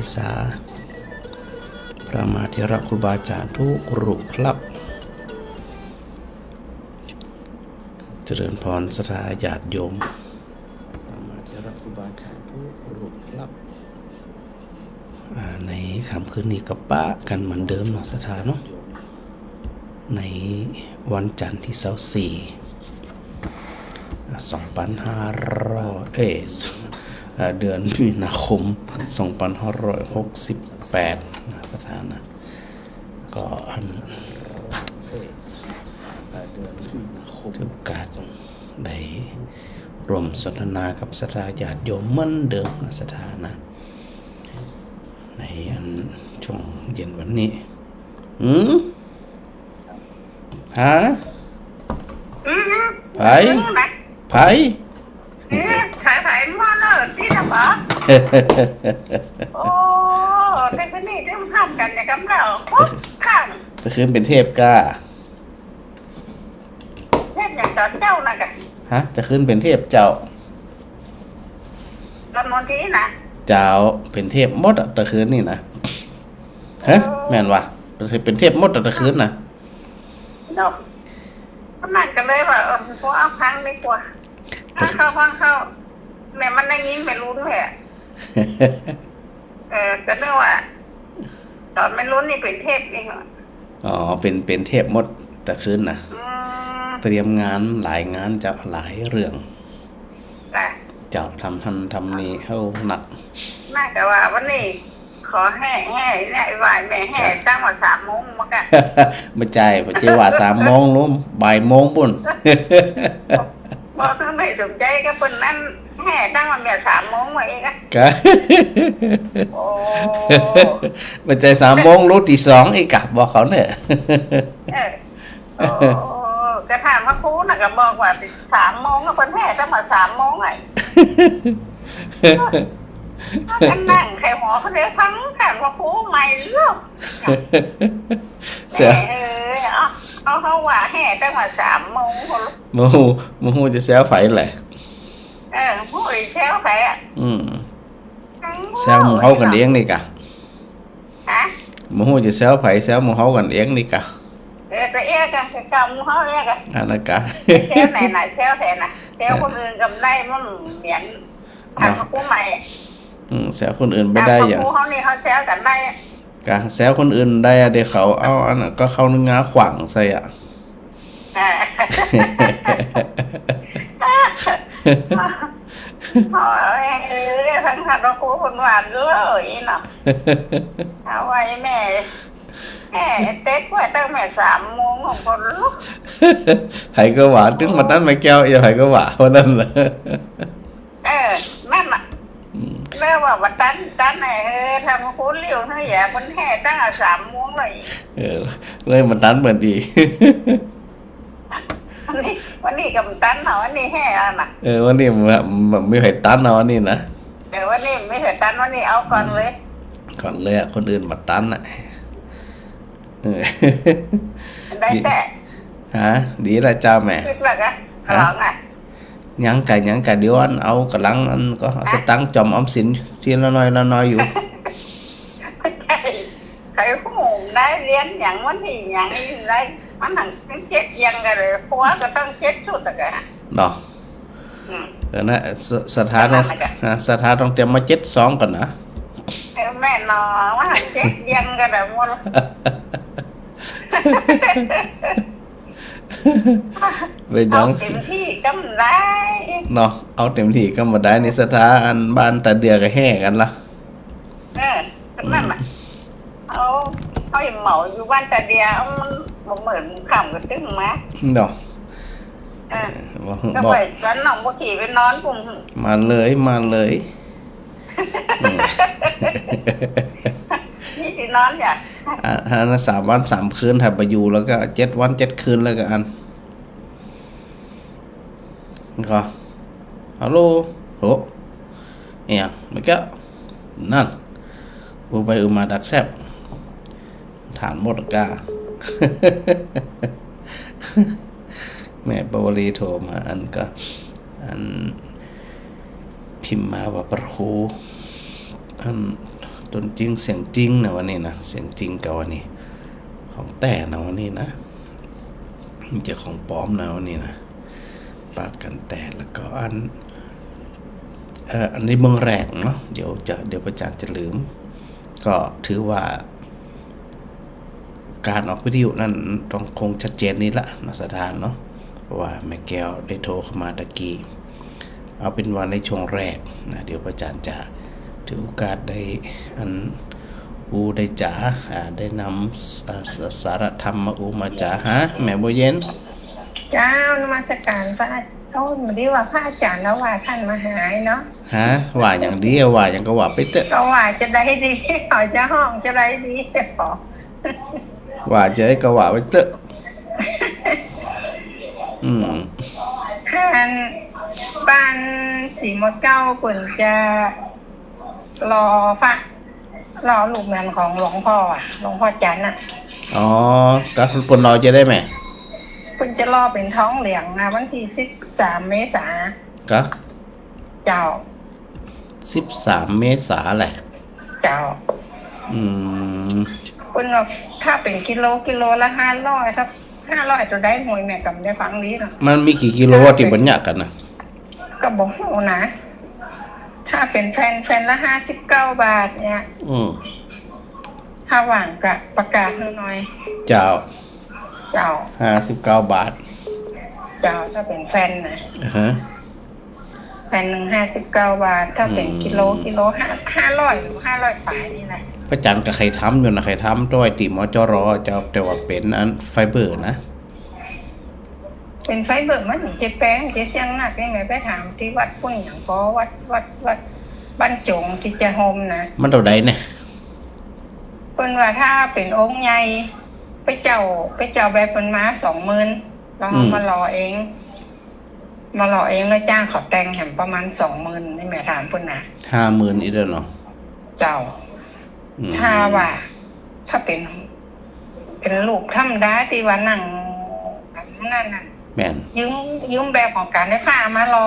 ริษาพระมหาเถระครูบาอาจารย์ทุกรูปครับเจริญพรศรัทธาญาติโยมพระมหาเถระครูบาอาจารย์ทุกรูปครับในค่ำคืนนี้ก็ปะกันเหมือนเดิมเนาะศรัทธาเนาะในวันจันทร์ที่2500เดือนมีนาคม2568สถานะก็ถือโอกาสได้รวมสนทนากับศรัทธาญาติโยมเหมือนเดิมนะสถานะในช่วงเย็นวันนี้ฮะไผไผ่มาเนอะที่ทำบ่โอ้แต่คนนี้ได้มาทำกันเนี่ยกับเราข้างจะขึ้นเป็นเทพก้าเทพอย่างตอนเจ้านะกันฮะจะขึ้นเป็นเทพเจ้าตอนนนทีนะเจ้าเป็นเทพมดตะคืนนี่นะฮะแม่นวะเป็นเทพมดตะคืนนะเนาะมันก็เลยว่าพวกเอาพังไม่กลัวฟังเข้าแม่มันได้ยินไม่รู้ด้วยก็เนื่องว่าตอนไม่รู้นี่เป็นเทพเองอ๋อเป็นเทพมดตะคืนนะเตรียมงานหลายงานจะหลายเรื่องเจ้าทำนี่เข้าหนักน่าแต่ว่าวันนี้ขอแห่เนี่ยไหวแม่แห่ตั้งว่า3 โมงมากันไม่ใจว่า3 โมงรู้บ่ายโมงปุ่นบอกถ้าไม่สนใจก็เป็นนั่นแห่ตั้งว่าแบบ3 โมงไว้ก็โอ้ไม่ใจ3 โมงรู้ตี 2อีกกะบอกเขาเนี่ยก็ถามว่าครูน่ะก็บอกว่า3 โมงก็เป็นแห่ตั้งว่า3 โมงไงนั่งใครหมอเขาเรียกทั้งถามว่าครูใหม่หรือเสียเขาว่าแห่ตั้งว่า3 โมงมูจะแซวไฟแหละมูแซวไฟแซวมูเฮากันเองนี่กะมูจะแซวไฟแซวมูเฮากันเองนี่กะแต่กันกับมูเฮาเนี่ยกันอันนั้นกะแซวไหนแซวแทนน่ะแซวคนอื่นกับได้มันเหมือนทำกับครูใหม่แซวคนอื่นไม่ได้อย่างเขานี่เขาแซวกันได้กะแซวคนอื่นได้เดี๋ยวเขาเอาอันนั้นก็เข้านึงงาขวางใส่อ่ะทั้งหัดเราคูคนหวานเลยเนาะเอาไว้แม่เต๊กไว้ตั้งแต่3 โมงของคนลูกไผ่ก็หวานถึงมาตั้งไม่แก้วอย่าไผ่ก็หวานเพราะนั่นแหละนั่นอ่ะเรียกว่าวันตั้นไหนทำคูเลี้ยวให้แย่คนแห่ตั้งแต่3 โมงเลยเลยมันตั้นเหมือนดีวันนี้กับตันเหรอวันนี้แห่อะไรนะวันนี้มันไม่เคยตันเอาวันนี้นะวันนี้ไม่เคยตันวันนี้เอาก่อนเลยคนอื่นมาตันอ่ะได้แต่ฮะดีละเจ้าแม่คิดว่าไงหลังอ่ะยังไก่เดี๋ยวอันเอากระลังอันก็สตังจอมอมสินทีละน้อยอยู่ใครผู้หงได้เรียนอย่างวันที่อย่างนี้ได้มันหนัง7 ยังกันเลยเพราะว่าก็ต้อง7 ชุดกันเนาะนะสถานต้องเตรียมมา72ก่อนนะแม่นอว่า7 ยังกันเลยหมดเป็นยังเต็มที่ก็มันได้เนาะเอาเต็มที่ก็มาได้ในสถานบ้านตาเดือก็แห่กันละนั่นแหละเขาเหมาอยู่บ้านตาเดียวมันเหมือนขำกันตึ้งไหมเนาะก็ไปร้านหนองบัวขี่ไปนอนปุ่มมาเลยนี่สินอนอย่าง3 วัน 3 คืนถ้าไปอยู่แล้วก็7 วัน 7 คืนแล้วก็อันก็ฮัลโหลโหเนี่ยมันก็นั่นอูไปมาดักแซบฐานมดกาแม่ปวลีโทรมาอันก็พิมพ์มาว่าประครูอัน ต้นจริงเสียงจริงนะวันนี้นะเสียงจริงกับวันนี้ของแต่นะวันนี้นะมันจะของปลอมนะวันนี้นะปากกันแต่แล้วก็อันนี้เมืองแรกเนาะเดี๋ยวประจานจะลืมก็ถือว่าการออกวิทยุนั้นต้องคงชัดเจนนี้ละนะสถานเนาะเพราะว่าแม่แก้วได้โทรเข้ามาตะกี้เอาเป็นวันในช่วงแรกนะเดี๋ยวประจานจะถือโอกาสได้ได้จ๋าได้นำสารธรรมมามาจ๋าฮะแม่บัวเย็นเจ้านมัสการพระเขาไม่ได้ว่าพระอาจารย์แล้วว่าท่านมาหายเนาะฮะว่าอย่างเดียวว่าอย่างก็ว่าไปเถอะก็ว่าจะได้ดีขอจะห้องจะได้ดีขอว่าจะได้ก็ว่าไปเถอะบ้านสีมดเก้าฝนจะรอลูกงานของหลวงพ่อหลวงพ่อจันทร์อ๋อก็คนรอจะได้ไหมคุณจะรอเป็นท้องเหลืองนะวันที่13 เมษายนก็เจ้า13 เมษายนแหละเจ้าคุณถ้าเป็นกิโลละ500ครับ500ตัวได้หวยแม่กำได้ฟังนี้เนาะมันมีกี่กิโลที่บัญญัติกันนะก็บอกนะถ้าเป็นแฟนละ59 บาทเนี่ยถ้าหว่างกะประกาศให้หน่อยเจ้า59 บาทเจ้าถ้าเป็นแฟนนะแฟน1 59 บาทถ้าเป็นกิโล500หรือ500 ปลายนี่แหละพระจันทร์กับใครทำอยู่นะใครทำด้วยติมจรเจ้าแต่ว่าเป็นอันไฟเบอร์นะเป็นไฟเบอร์มันจะแป้งจะเสียงหนักได้ไหมไปถามที่วัดพุ่นอย่างก็วัดบ้านจงที่จะโฮมนะมันเท่าใดเนี่ยเพิ่นว่าถ้าเป็นองค์ใหญ่ไปเจ้าแบบเป็นม้า20,000แล้วมารอเองแล้วจ้างเขาแต่งแหมประมาณ20,000นี่แม่ถามเพิ่นน่ะ50,000อีกแล้วเนาะเจ้าถ้าว่าถ้าเป็นลูกธรรมดาที่ว่านั่งนั่นน่ะแม่นยืมแบบของการไฟฟ้ามารอ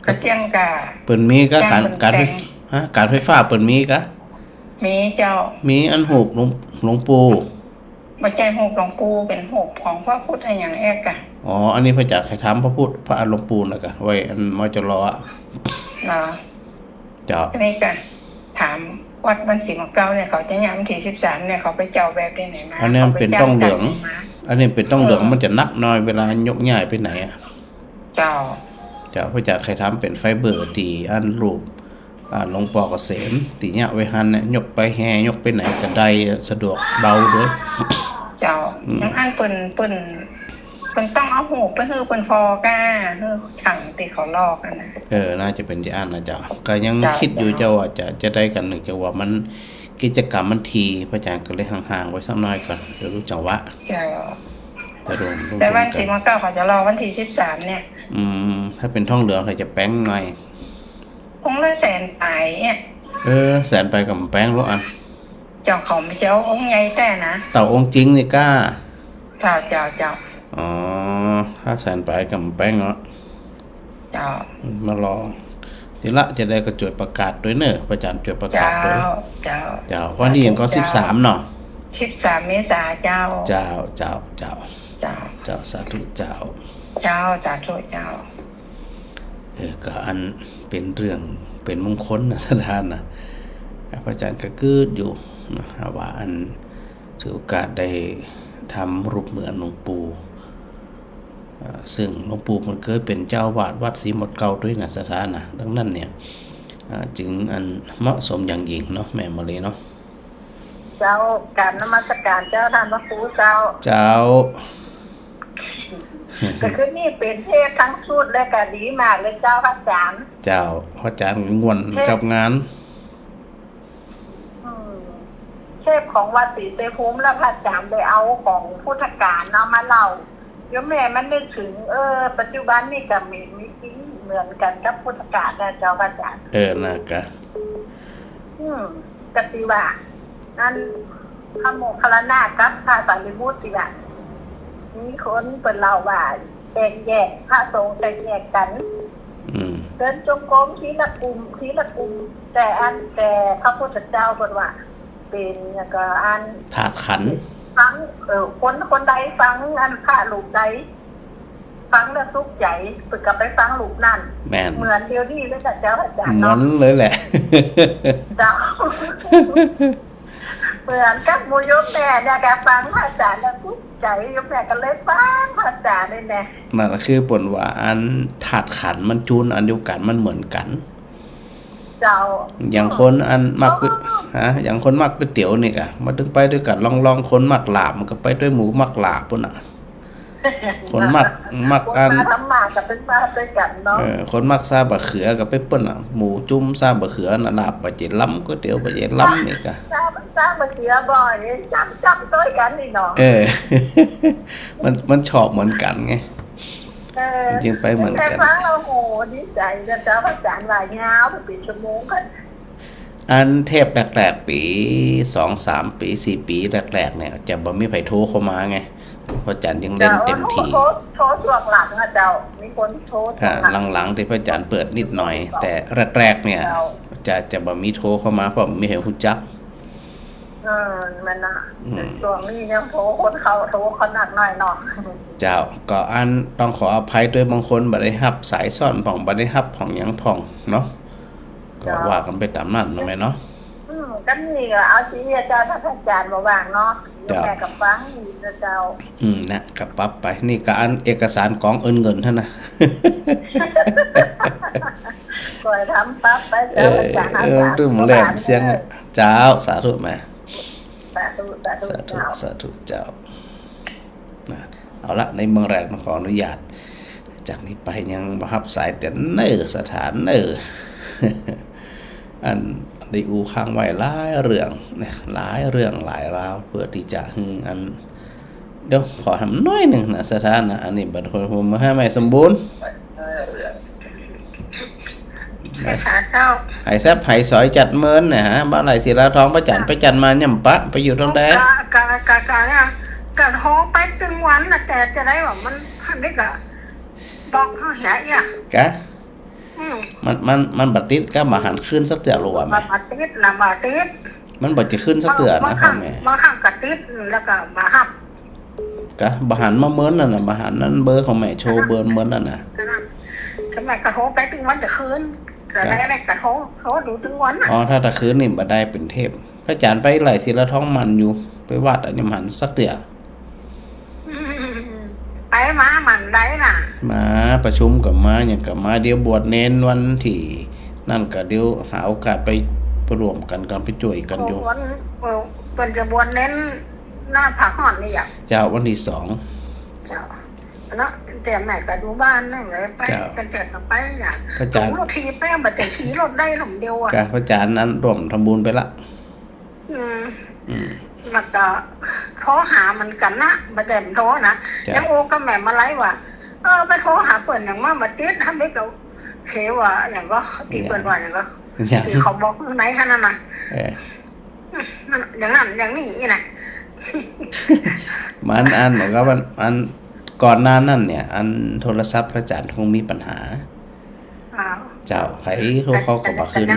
ก็เจียงกะเปิ้นมีก็การไฟฟ้าเปิ้นมีก็มีเจ้ามีอันหูกหลวงปู่บ่ใช่หูกหลวงปู่เป็นหูกของพระพุทธอย่างแอกะอ๋ออันนี้พระจักรใครทำพระพุทธพระหลวงปู่น่ะกะไว้อันมจรอ่ะเนาะเจ้าอันนี้กะถามวัดบ้านศรีมะเก้าเนี่ยเขาจะยามที่13เนี่ยเขาไปเจ้าแบบได้ไหนมาอันนี้เป็นต้องเหลืองอันนี้เป็นต้องเหลืองมันจะนักน้อยเวลายกย้ายไปไหนอ่ะเจ้าพระจักรใครทำเป็นไฟเบอร์ตีอันรูปหลวงพ่อเกษมตีเนี่ยไว้หันเนี่ยยกไปแห่ยกไปไหนก็ได้สะดวกเบาด้วยเจ้ายังอันเปิ้นต้องเอาหูไปฮือเปิ้นฟอก้าฮือฉังติเขาลอกนะน่าจะเป็นที่อันนะเจ้าก็ยังคิดอยู่เจ้าว่าจะได้กันหนึ่งจะว่ามันกิจกรรมมันทีพระอาจารย์ก็เลยห่างๆไว้สักหน่อยก่อนเดี๋ยวรู้จังหวะเจ้าแต่วันที่ม.9เขาจะรอวันที่13เนี่ยถ้าเป็นท่องเหลืองเขาจะแป้งหน่อยองค์ละแสนไปเนี่ยแสนไปกับแป้งแล้วอันเจ้าเขาไม่เจ้าองค์ใหญ่แต่นะเต่าองค์จริงนี่กล้าเจ้าอ๋อถ้าแสนไปกับแป้งเนาะเจ้ามารอทีละจะได้ก็จดประกาศด้วยเนอะประจันจดประกาศด้วยเจ้าวันนี้ยังก็13เนาะ13 เมษายนเจ้าสาธุเจ้าสาธุเจ้าก็อันเป็นเรื่องเป็นมงคลนะสถานนะพระอาจารย์ก็กึดอยู่นะว่าอันถือโอกาสได้ทำรูปเหมือนหลวงปู่ซึ่งหลวงปู่มันเคยเป็นเจ้าวาดวัดศรีมดเก่าด้วยนะสถานนะดังนั้นเนี่ยจึงอันเหมาะสมอย่างยิ่งเนาะแม่มาเลยเนาะเจ้าการนมัสการเจ้าท่านพระครูเจ้าก็คือนี่เป็นเทพทั้งชุดและก็ดีมากเลยเจ้าพระอาจารย์พระอาจารย์งวนกับงานเทพของวัดศรีเตภูมิและพระอาจารย์ได้เอาของพุทธกาลเอามาเล่าโยมแม่มันนึกถึงปัจจุบันนี่ก็มีจริงเหมือนกันกับพุทธกาลนะเจ้าพระอาจารย์น่ะกะกติว่านั่นพระโมคคัลลานะกับพระสารีบุตรสิว่ามีคนเป็นเล่าว่าแตกแยกพระสงฆ์แตกแยกกัน เดินจงกรมทีละกลุ่มแต่พระพุทธเจ้าบอกว่าเป็นอย่างก็อัน ถาดขัน ฟังคนใดฟังอันพระลูกใดฟังแล้วทุกข์ใจฝึกกลับไปฟังลูกนั่น แม่น เหมือนเดียวนี่เลยกับเจ้าอาจารย์ เหมือ เนาะ นเลยแหละ เจ้า เหมือนกับหมูยกแม่เนี่ยแกฟังพระอาจารย์แล้วทุกข์ใจยกแม่ก็เลยฟังพระอาจารย์นี่แน่ นั่นคือผลว่าอันถาดขันมันจูนอันเดียวกันมันเหมือนกัน เจ้า อย่างคนอันมักอย่างคนมักก๋วยเตี๋ยวนี่กะมาถึงไปด้วยกันลองคนมักลาบมันก็ไปด้วยหมูมักลาบพุ่นน่ะ คนมักอัน คนมาทำหมากกับเป็นมาด้วยกันเนาะ คนมักซาบะเขือก็ไปเปิ้นน่ะหมูจุ่มซาบะเขือน่ะลาบบ่เจล้ำก๋วยเตี๋ยวบ่เจล้ำนี่กะ สร้างมาเสียบ่อยจำด้วยกันนี่เนาะ มันชอบเหมือนกันไง จริงไปเหมือนกัน แต่ฟังเราโหดีใจนะเจ้าพระอาจารย์หลายยาวไปเป็นชั่วโมงกัน อันเทพแรกๆปี 2-3 ปี 4 ปีแรกๆเนี่ยจะบ่มีไผโทรเข้ามาไงเพราะอาจารย์ยังเล่นเต็มที่ โทรช่วงหลังอะเจ้ามีคนโทรช่วงหลัง หลังๆที่พระอาจารย์เปิดนิดหน่อย แต่แรกๆเนี่ยจะบ่มีโทรเข้ามาเพราะมีให้ฮู้จัก มันนะช่วงนี้ยังโทรคนเขาโทรขนาดหน่อยเนาะ เจ้าก็อันต้องขออภัยด้วยบางคนบ่ได้รับสายซ่อนผ่องบ่ได้รับผ่องหยังผ่องเนาะก็ว่ากันไปตามนั้นนะแม่เนาะ ก็นี่ก็เอาชีวิตเจ้าท่านอาจารย์มาว่างเนาะแม่กับฟังอยู่นะเจ้านะก็ปรับไปนี่ก็อันเอกสารกองเงินเท่านั้น ก่อยทำปั๊บไปเจ้าอาจารย์ตึ้มแหลมเสียงเจ้าสาธุแม่ สาธุเจ้านะเอาละในเมืองแรกขออนุญาตจากนี้ไปยังบ่รับสายแต่เน้อสถานเน้อ อันได้อูค้างไว้หลายเรื่องเนี่ยหลายเรื่องหลายราวเพื่อที่จะอันเดี๋ยวขอทำน้อยหนึ่งนะสถานนะอันนี้บัดคนผมมาให้ไม่สมบูรณ์เจ้าไห้แซบไห้สอยจัดเมินเนี่ยฮะบ้านไหลศิลาทองประจันไปจันมาย่ำปะไปอยู่ตรงใดกะท้องไปตึงวันนะแต่จะได้ว่ามันพันได้กะบอกเขาเสียอ่ะกะมันบัดติดก็มาหันขึ้นสักเตือหรือว่ามาติดละมาติดมันบัดจะขึ้นสักเตือนะพ่อแม่มาข้างกะติดแล้วก็มาหับกะบหันมาเมินนั่นน่ะบหันนั่นเบอร์ของแม่โชว์เบอร์เมินนั่นน่ะทำไมกะโทไปตึงวันจะคืนก็ได้กะโทเขาดูตึงวันอ๋อถ้าตะคืนนี่บ่ได้เป็นเทพพระอาจารย์ไปไหลศิลาทองมันอยู่ไปวัดอันยมหันสักเตือไปมามันได้น่ะมาประชุมกับมาอย่างกับมาเดี๋ยวบวชเน้นวันที่นั่นก็เดี๋ยวหาโอกาสไปรวมกันไปช่วยกันอยู่วันเป็นจะบวชเน้นหน้าผักห่อนนี่อ่ะเจ้าวันที่2เจ้าเนาะแต่แม่ก็ดูบ้านนั่นเลยไปกันเจ็ดไปน่ะพระอาจารย์รถทีแป้งบัดแต่ขี่รถได้หล่มเดียวอ่ะพระอาจารย์นั้นร่วมทำบุญไปละแล้วก็โทรหามันกันนะบัดแต่โทรนะยังโอก็แม่มาไล่ว่าไปโทรหาเปิ่นอย่างมาติดทำได้ก็เขว่าอย่างก็ตีเปิ่นว่าอย่างก็ตีเขาบอกไหนขนาดน่ะอย่างนั้นอย่างนี้นี่นะมันอันเหมือนกับอันก่อนหน้านั้นเนี่ยอันโทรศัพท์พระอาจารย์คงมีปัญหาเจ้าใครโทรเขาก็บ่ขึ้น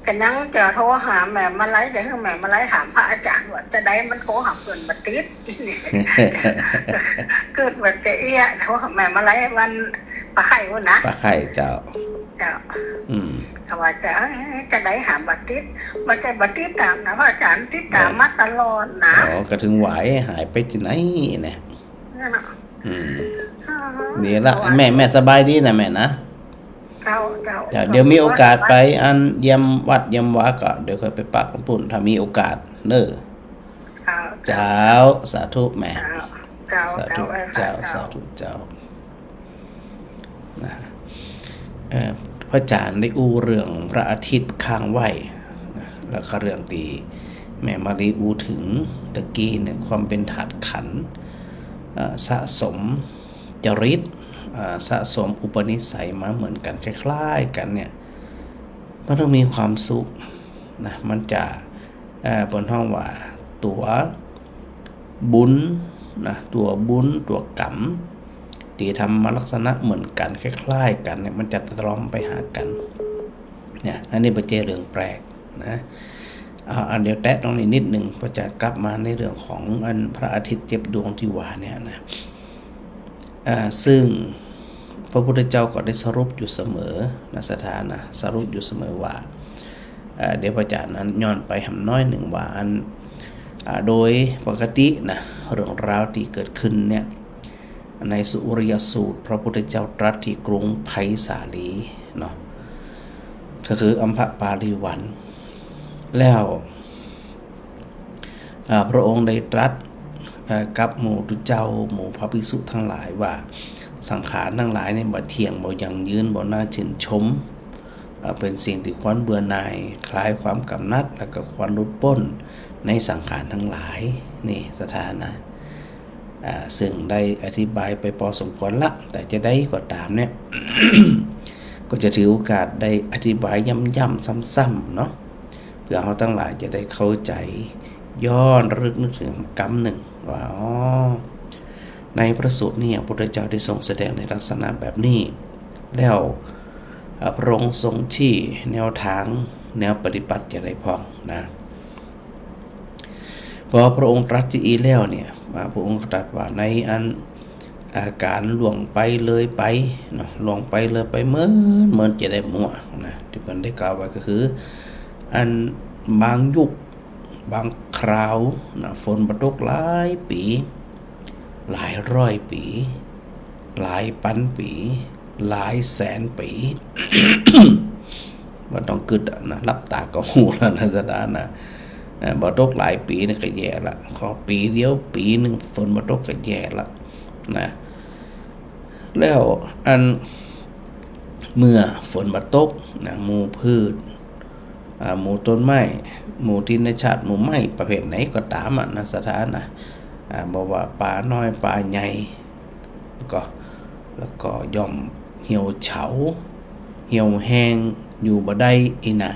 กันยังจะโทรหาแม่มาไล่จะให้แม่มาไล่ถามพระอาจารย์ว่าจะได้มันโทรหาเปิ่นบัดติดเกิดบัดจะเอี้ยโทรหาแม่มาไล่วันปลาไข่วันนะปลาไข่เจ้าเขาว่าจะได้หาบัตรติดบัตรบัตรติดตามนะพระอาจารย์ติดตามมาตลอดนะก็ถึงไหวหายไปที่ไหนเนี่ยนี่ละแม่สบายดีนะแม่นะเดี๋ยวมีโอกาสไปอันเยี่ยมวัดเยี่ยมวาก็เดี๋ยวค่อยไปปักปุ่นถ้ามีโอกาสเน้อเจ้าสาธุแม่สาธุเจ้านะพระอาจารย์ได้อู้เรื่องพระอาทิตย์ข้างไหวแล้วก็เรื่องดีแม่มารีอู้ถึงตะกี้เนี่ยความเป็นถาดขันสะสมจริตสะสมอุปนิสัยมาเหมือนกันคล้ายๆกันเนี่ยมันต้องมีความสุขนะมันจะบนห้องว่าตัวบุญนะตัวบุญตัวกรรม ที่ทำมาลักษณะเหมือนกันคล้ายๆกันเนี่ยมันจะตรอมไปหากันเนี่ยอันนี้ประเจเรื่องแปลกนะอันเดียวแตะตรงนี้นิดหนึ่งพระอาจารย์กลับมาในเรื่องของอันพระอาทิตย์เจ็บดวงที่ว่าเนี่ยนะซึ่งพระพุทธเจ้าก็ได้สรุปอยู่เสมอนะสถานะสรุปอยู่เสมอว่าเดี๋ยวพระอาจารย์นั้นย้อนไปหำน้อยหนึ่งว่าอันโดยปกตินะเรื่องราวที่เกิดขึ้นเนี่ยในสุริยสูตรพระพุทธเจ้าตรัสที่กรุงไผ่สาลีเนาะก็คืออัมพปาลีวันแล้วพระองค์ได้ตรัสกับหมู่ตุเจ้าหมู่พระภิกษุทั้งหลายว่าสังขารทั้งหลายในบ่เที่ยงบ่ยั่งยืนบ่น่าชื่นชมเป็นสิ่งที่ควรเบื่อหน่ายคลายความกำหนัดแล้วก็ควรหลุดพ้นในสังขารทั้งหลายนี่สถานะซึ่งได้อธิบายไปพอสมควรละแต่จะได้ก็ตามเนี่ย ก็จะถือโอกาสได้อธิบายย้ำๆซ้ำๆเนาะเพื่อเราทั้งหลายจะได้เข้าใจย้อนรึกนึกถึงกรรมหนึ่งว่าในพระสูตรนี่พระพุทธเจ้าได้ทรงแสดงในลักษณะแบบนี้แล้วพระองค์ทรงชี้แนวทางแนวปฏิบัติอย่างไรพ้องนะพอพระองค์ตรัสอีแล้วเนี่ยพระองค์ตรัสว่าในอันการล่วงไปเลยไปเนาะล่วงไปเลยไปเหมือนจะได้มั่วนะที่มันได้กล่าวไว้ก็คืออันบางยุคบางคราวนะฝนตกหลายปีหลายร้อยปีหลายพันปีหลายแสนปี มันต้องกึดนะรับตาก็หูแล้วนะสดานะบ่ตกหลายปีนี่ก็แย่ละขอปีเดียวปีหนึ่งฝนบ่ตกก็แย่ละนะแล้วอันเมื่อฝนบ่ตกนะหมู่พืชหมู่ต้นไม้หมู่ทินชาติหมู่ไม้ประเภทไหนก็ตามนะสถานะบอกว่าป่าน้อยป่าใหญ่แล้วก็ย่อมเหี่ยวเฉาเหี่ยวแห้งอยู่บ่ได้อีนะ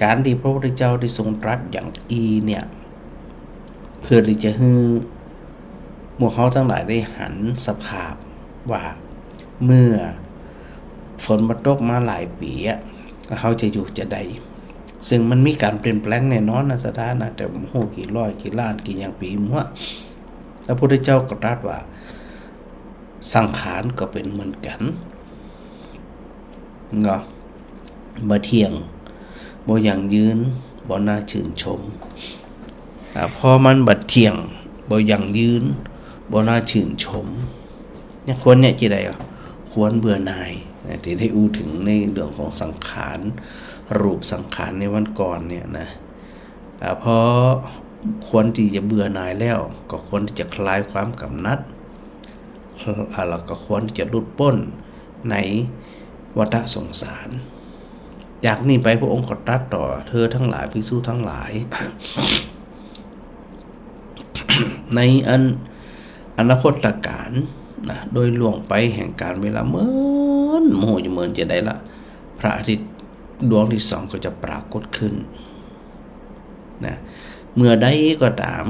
การที่พระพุทธเจ้าได้ทรงตรัสอย่างเนี่ยเพื่อที่จะให้หมู่เขาทั้งหลายได้หันสภาพว่าเมื่อฝนมาตกมาหลายปีเขาจะอยู่จะใดซึ่งมันมีการเปลี่ยนแปลงแน่นอนนะสถานะแต่โหกี่ร้อยกี่ล้านกี่อย่างปีมั่วแล้วพระพุทธเจ้าก็ตรัสว่าสังขารก็เป็นเหมือนกันเนาะบ่เที่ยงบ่ยั่งยืนบ่น่าชื่นชมพอมันบ่เที่ยงบ่ยั่งยืนบ่น่าชื่นชมเนี่ยควรเนี่ยจะได้ควรเบื่อหน่ายที่ได้อู้ถึงในเรื่องของสังขารรูปสังขารในวันก่อนเนี่ยนะพอควรที่จะเบื่อหน่ายแล้วก็ควรที่จะคลายความกำหนัดแล้วก็ควรที่จะหลุดพ้นในวัฏสงสารจากนี้ไปพระองค์ก็ตรัสต่อเธอทั้งหลายภิกษุทั้งหลาย ในอนาคตการนะโดยล่วงไปแห่งการเวลาเหมือนจะได้ละพระอาทิตย์ดวงที่สองก็จะปรากฏขึ้นนะเมื่อใดก็ตาม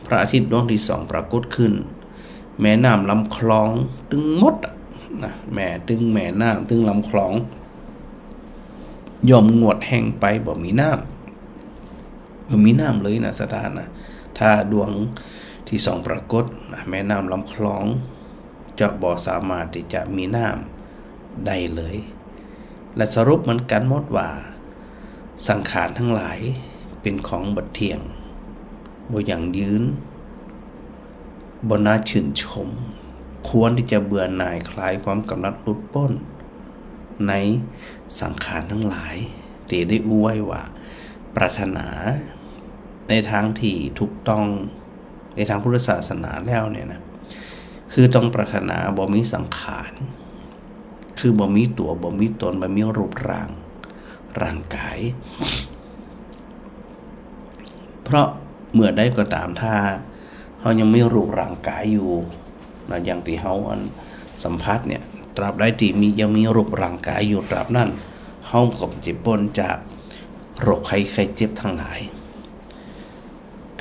พระอาทิตย์ดวงที่สองปรากฏขึ้นแม่น้ำลำคลองตึงหมดนะแม่น้ำตึงลำคลองยอมงวดแห้งไปบ่มีน้ำเลยนะสถานะถ้าดวงที่สองปรากฏนะแม่น้ำลำคลองจะบ่สามารถที่จะมีน้ำได้เลยและสรุปเหมือนกันหมดว่าสังขารทั้งหลายเป็นของบ่เที่ยงบ่ยั่งยืนบ่น่าชื่นชมควรที่จะเบื่อหน่ายคลายความกำหนัดหลุดพ้นในสังขารทั้งหลายที่ได้อู้ไว้ว่าปรารถนาในทางที่ถูกต้องในทางพุทธศาสนาแล้วเนี่ยนะคือต้องปรารถนาบ่มีสังขารคือบ่มีตัวบ่มีตนบ่มีรูปร่างกาย เพราะเมื่อใดก็ตามถ้าเขายังไม่รูปร่างกายอยู่นะอย่างที่เขาสัมผัสเนี่ยตราบใดที่ยังมีรูปร่างกายอยู่ตราบนั้นเขาก็จะพ้นจากโรคภัยไข้เจ็บทั้งหลาย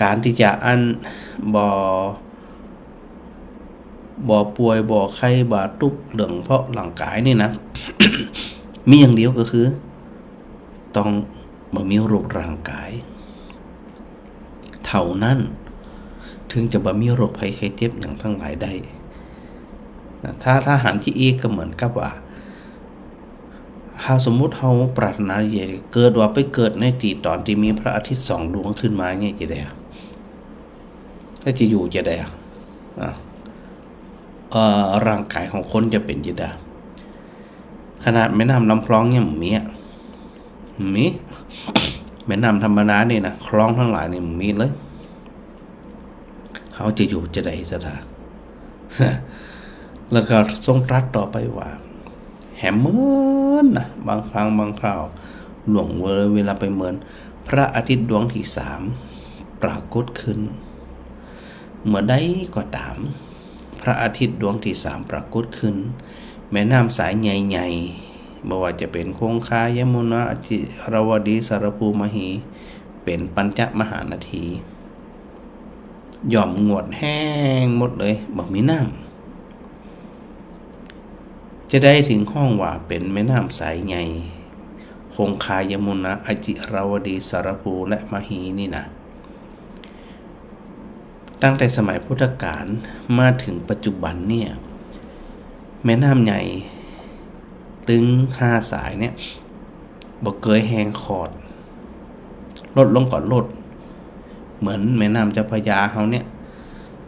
การที่จะบ่ บ่ป่วยบ่ไข้บ่ทุกข์เรื่องเพราะร่างกายนี่นะ มีอย่างเดียวก็คือต้องบ่มีโรคร่างกายเท่านั้นถึงจะบ่มีโรคภัยไข้เจ็บอย่างทั้งหลายได้ถ้าหันที่อีกก็เหมือนกับว่าถ้าสมมุติเฮาปรารถนาอยากเกิดว่าไปเกิดในที่ตอนที่มีพระอาทิตย์2ดวงขึ้นมาเนี่ยจะได้ถ้าจะอยู่จะได้ร่างกายของคนจะเป็นจะได้ขนาดแม่น้ำลำคลองเนี่ยมีแม่น้ำธรรมดานี่นะคลองทั้งหลายนี่มีเลยเขาจะอยู่จะได้สถาน แล้วก็ทรงตรัสต่อไปว่าแหมเหมือนนะบางครั้งบางคราวหลวงเวลาไปเหมือนพระอาทิตย์ดวงที่3ปรากฏขึ้นเมื่อใดก็ตามพระอาทิตย์ดวงที่3ปรากฏขึ้นแม่น้ำสายใหญ่ๆไม่ว่าจะเป็นคงคายมุนาอจิรวดีสารภูมหีเป็นปัญจมหานาทีย่อมงวดแห้งหมดเลยบ่มีน้ำจะได้ถึงห้องว่าเป็นแม่น้ำสายใหญ่คงคายมุนาอจิรวดีสารภูและมหีนี่นะตั้งแต่สมัยพุทธกาลมาถึงปัจจุบันเนี่ยแม่น้ำใหญ่ตึง5สายเนี่ยบ่เคยแห้งขอดลดลงก่อนลดเหมือนแม่น้ำเจ้าพระยาเฮาเนี่ย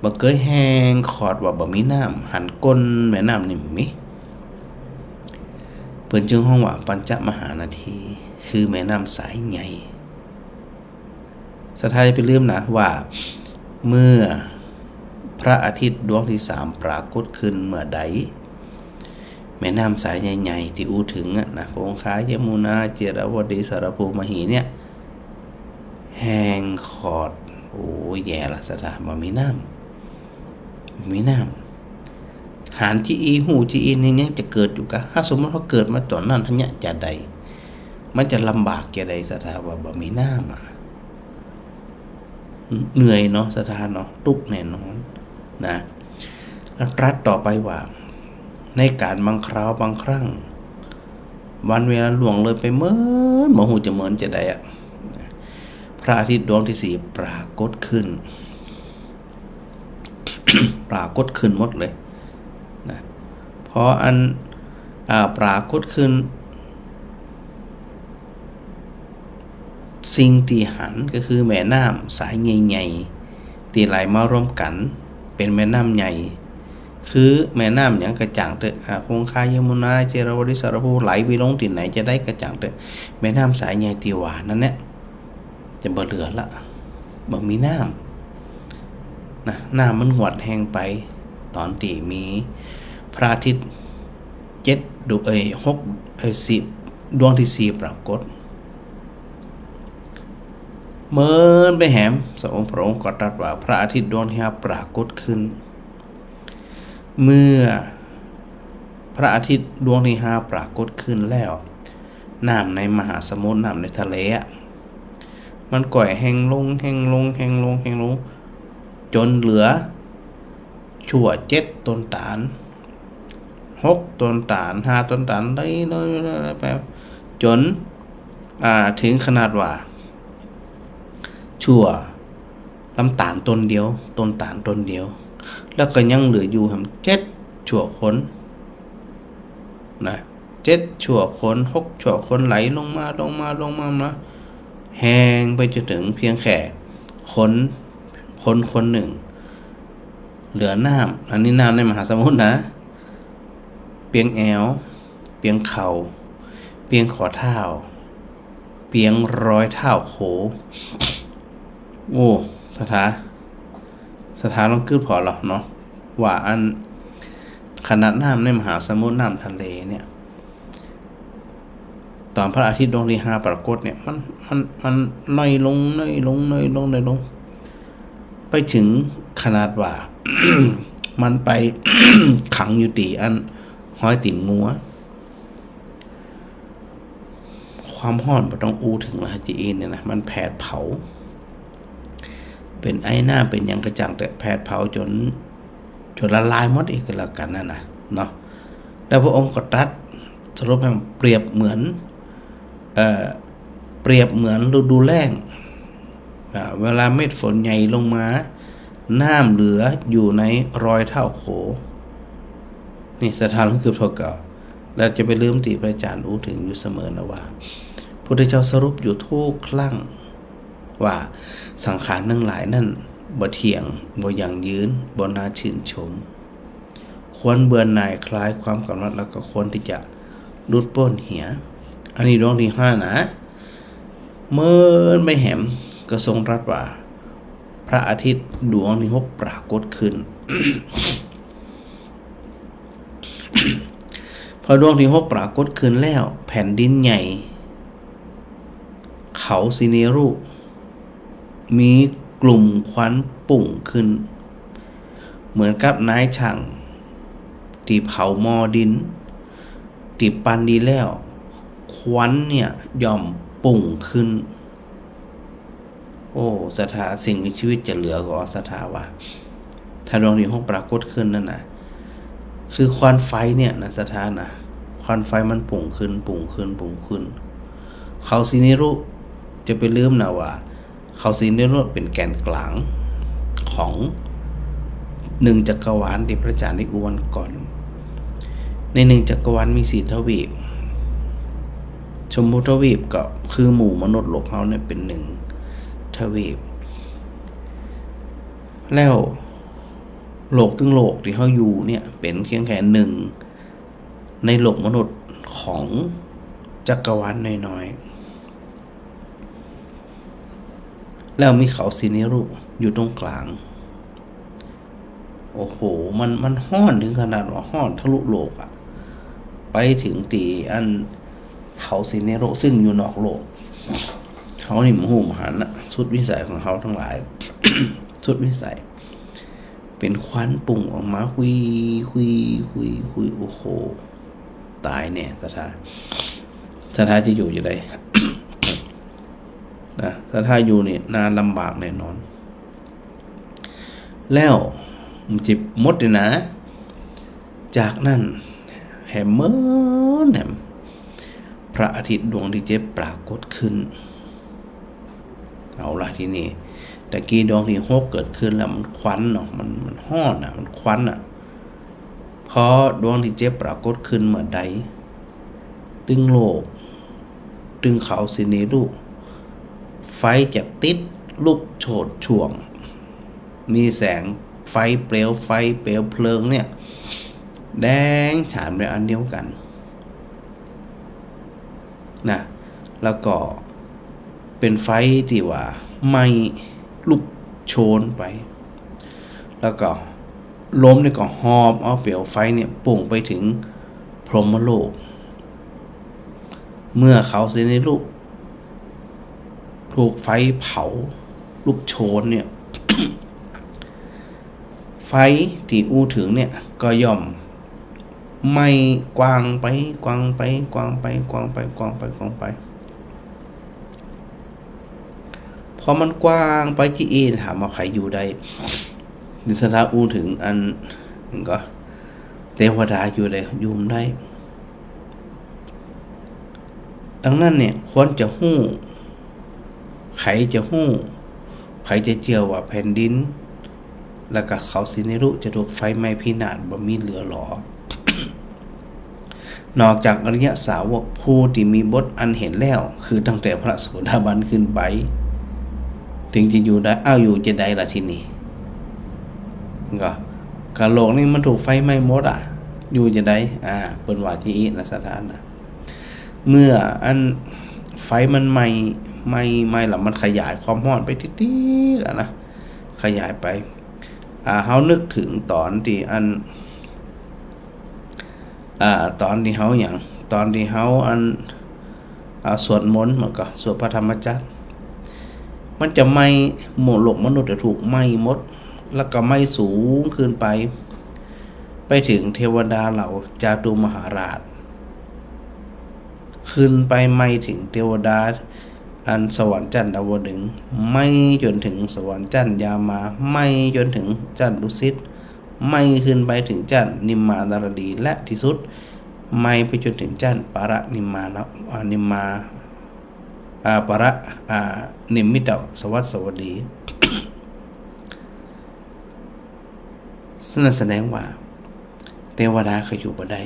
บ่เคยแห้งขอดว่าบ่มีน้ำหันก้นแม่น้ำนี่มีเพิ่นจึงฮ้องว่าปัญจมหานาทีคือแม่น้ำสายใหญ่สถานไปลืมนะว่าเมื่อพระอาทิตย์ดวงที่3ปรากฏขึ้นเมื่อใดแม่น้ำสายใหญ่ๆที่อู้ถึงนะคงคายมุนาเจรวดีสารภูมหีเนี่ยแห้งขอดโอ้แย่ละสถานบ่มีน้ำหานจีอีหูจีอีนี่ยังจะเกิดอยู่กะถ้าสมมติเขาเกิดมาตอนนั้นทันเนี่ยจะใดมันจะลำบากแก่ใดสถานว่าบ่มีน้ำเหนื่อยเนาะสถานเนาะทุกข์แน่นอนนะตรัสต่อไปว่าในการบางคราวบางครั้งวันเวลาล่วงเลยไปเหมือนบ่ฮู้จะเหมือนจะได้พระอาทิตย์ดวงที่4ปรากฏขึ้น ปรากฏขึ้นหมดเลยนะพออันปรากฏขึ้นสิ่งที่หันก็คือแม่น้ำสายใหญ่ๆที่ไหลมารวมกันเป็นแม่น้ำใหญ่คือแม่น้ำอย่างกระจ่างเตอะคงคายมุนาเจรวดีสารภูไหลไปลงที่ไหนจะได้กระจ่างเตอะแม่น้ำสายใหญ่ที่หวานนั่นเนี่ยจะบ่เหลือละบ่มีน้ำนะน้ำมันหวดแห้งไปตอนที่มีพระอาทิตย์10ดวงที่4ปรากฏเมินไปแหมพระองค์ก็ตรัสว่าพระอาทิตย์ดวงที่5ปรากฏขึ้นเมื่อพระอาทิตย์ดวงที่5ปรากฏขึ้นแล้วน้ำในมหาสมุทรน้ำในทะเลมันก่อยแห้งลงจนเหลือชั่ว7ต้นตาล6ต้นตาล5ต้นตาลได้ไปจนถึงขนาดว่าชั่วลำตาลต้นเดียวแล้วก็ยังเหลืออยู่7ชั่วคนนะ7ชั่วคน6ชั่วคนไหลลงมาแห้งไปจนถึงเพียงแค่คนหนึ่งเหลือน้ำอันนี้น้ำในมหาสมุทรนะเพียงแอวเพียงเข่าเพียงข้อเท้าเพียงรอยเท้าโขโอ้สถานลองคิดพอหรอเนาะว่าอันขนาดน้ำในมหาสมุทรน้ำทะเลเนี่ยตอนพระอาทิตย์ดวงที่5ปรากฏเนี่ยมันน้อยลงไปถึงขนาดว่า มันไป ขังอยู่ตีอันห้อยติ่งงัวความร้อนบ่ต้องอู้ถึงละจีเอ็นเนี่ยนะมันแผดเผาเป็นไอหน้าเป็นหยังกระจ่างแต่แผดเผาจ จนละลายหมดอีกก็แล้วกันนั่นนะเนาะแล้วพระองค์ก็ตรัสสรุปให้เปรียบเหมือนฤดูแล้งเวลาเม็ดฝนใหญ่ลงมาน้ำเหลืออยู่ในรอยเท้าโขนี่สถานคือเท่าเก่าและจะไปลืมที่พระอาจารย์รู้ถึงอยู่เสมอนะว่าพุทธเจ้าสรุปอยู่ทุกครั้งว่าสังขารทั้งหลายนั่นบ่เที่ยงบ่ยั่งยืนบ่น่าชื่นชมควรเบื่อหน่ายคลายความกำหนัดแล้วก็ควรที่จะหลุดพ้นเหียอันนี้ดวงที่5นะเมื่อไม่แหมก็ทรงตรัสว่าพระอาทิตย์ดวงที่6ปรากฏขึ้น พอดวงที่6ปรากฏขึ้นแล้วแผ่นดินใหญ่เขาสิเนรุมีกลุ่มควันปุ่งขึ้นเหมือนกับนายช่างที่เผาหม้อดินที่ปั้นดีแล้วควันเนี่ยย่อมปุ่งขึ้นโอ้ศรัทธาสิ่งมีชีวิตจะเหลือก็ศรัทธาว่าถ้าดวงที่6ปรากฏขึ้นนั่นนะคือควันไฟเนี่ยนะศรัทธานะควันไฟมันปุ่งขึ้นเขาสิเนรุจะไปลืมนะว่าเขาสิเนรุเป็นแกนกลางของ1จักรวาลที่พระอาจารย์ได้อวยก่อนใน1จักรวาลมี4ทวีปชมพูทวีปก็คือหมู่มนุษย์โลกเฮาเนี่ยเป็น1ทวีปแล้วโลกตึงโลกที่เฮาอยู่เนี่ยเป็นเพียงแค่1ในโลกมนุษย์ของจักรวาลน้อยๆแล้วมีเขาสิเนรุอยู่ตรงกลางโอ้โหมันฮ้อนถึงขนาดว่าฮ้อนทะลุโลกอะไปถึงตีอันเขาสิเนรุซึ่งอยู่นอกโลกเขานี่มหูมหันต์สุดวิสัยของเขาทั้งหลาย สุดวิสัยเป็นควันปุ่งออกมาคุยโอ้โหตายแน่ศรัทธาจะอยู่ได้ นะศรัทธาอยู่นี่นานลำบากแน่นอนแล้วมันจิบมดเลยนะจากนั้นแหมพระอาทิตย์ดวงที่7ปรากฏขึ้นเอาล่ะทีนี้ตะกี้ดวงที่6เกิดขึ้นแล้วมันควันเนาะมันฮ้อนมันควันพอดวงที่7ปรากฏขึ้นเมื่อใดตึงโลกตึงเขาสิเนรุไฟจะติดลุกโชนช่วงมีแสงไฟเปลวไฟเปลวเพลิงเนี่ยแดงฉานเป็นอันเดียวกันนะแล้วก็เป็นไฟที่ว่าไม่ลุกโชนไปแล้วก็ลมเนี่ยก็หอบเอาเปลวไฟเนี่ยปุ่งไปถึงพรหมโลกเมื่อเขาสิเนรุถูกไฟเผาลุกโชนเนี่ย ไฟที่อู้ถึงเนี่ยก็ย่อมไม่กว้างไปพอมันกว้างไปที่ถามว่าใครอยู่ได้ดิสราอู้ถึงอันก็เทวดาอยู่ได้ยุ่มได้ดังนั้นเนี่ยควรจะฮู้ใครจะฮู้ใครจะเชื่อว่าแผ่นดินแล้วก็เขาสิเนรุจะถูกไฟไหม้พินาศบ่มีเหลือหรอ นอกจากอริยสาวกผู้ที่มีบทอันเห็นแล้วคือตั้งแต่พระโสดาบันขึ้นไปถึงจะอยู่ได้อยู่จะได้ล่ะทีนี้ก็โลกนี้มันถูกไฟไหม้หมดอยู่จะได้เปิ้นว่าที่นะสถานนะเมื่ออันไฟมันไหม้แล้วมันขยายความร้อนไปติ๊กๆนะขยายไปเฮานึกถึงตอนที่ตอนที่เฮาสวดมนต์มันก็สวดพระธรรมจักรมันจะไหม้หมู่โลกมนุษย์จะถูกไหม้หมดแล้วก็ไหม้สูงขึ้นไปถึงเทวดาเหล่าจาตุมหาราชขึ้นไปไหม้ถึงเทวดาอันสวรรค์จันทร์ดาวดึงส์ไหม้จนถึงสวรรค์จันทร์ยามาไหม้จนถึงจันทร์ดุสิต ไม่ขึ้นไปถึงจันนิมมานารดีและที่สุดไม่ไปจนถึงจันปาระนิมมานิมมาปาระนิมมิตสวัสสวัสดี แสดงว่าเทวดาเขาอยู่บ่ได้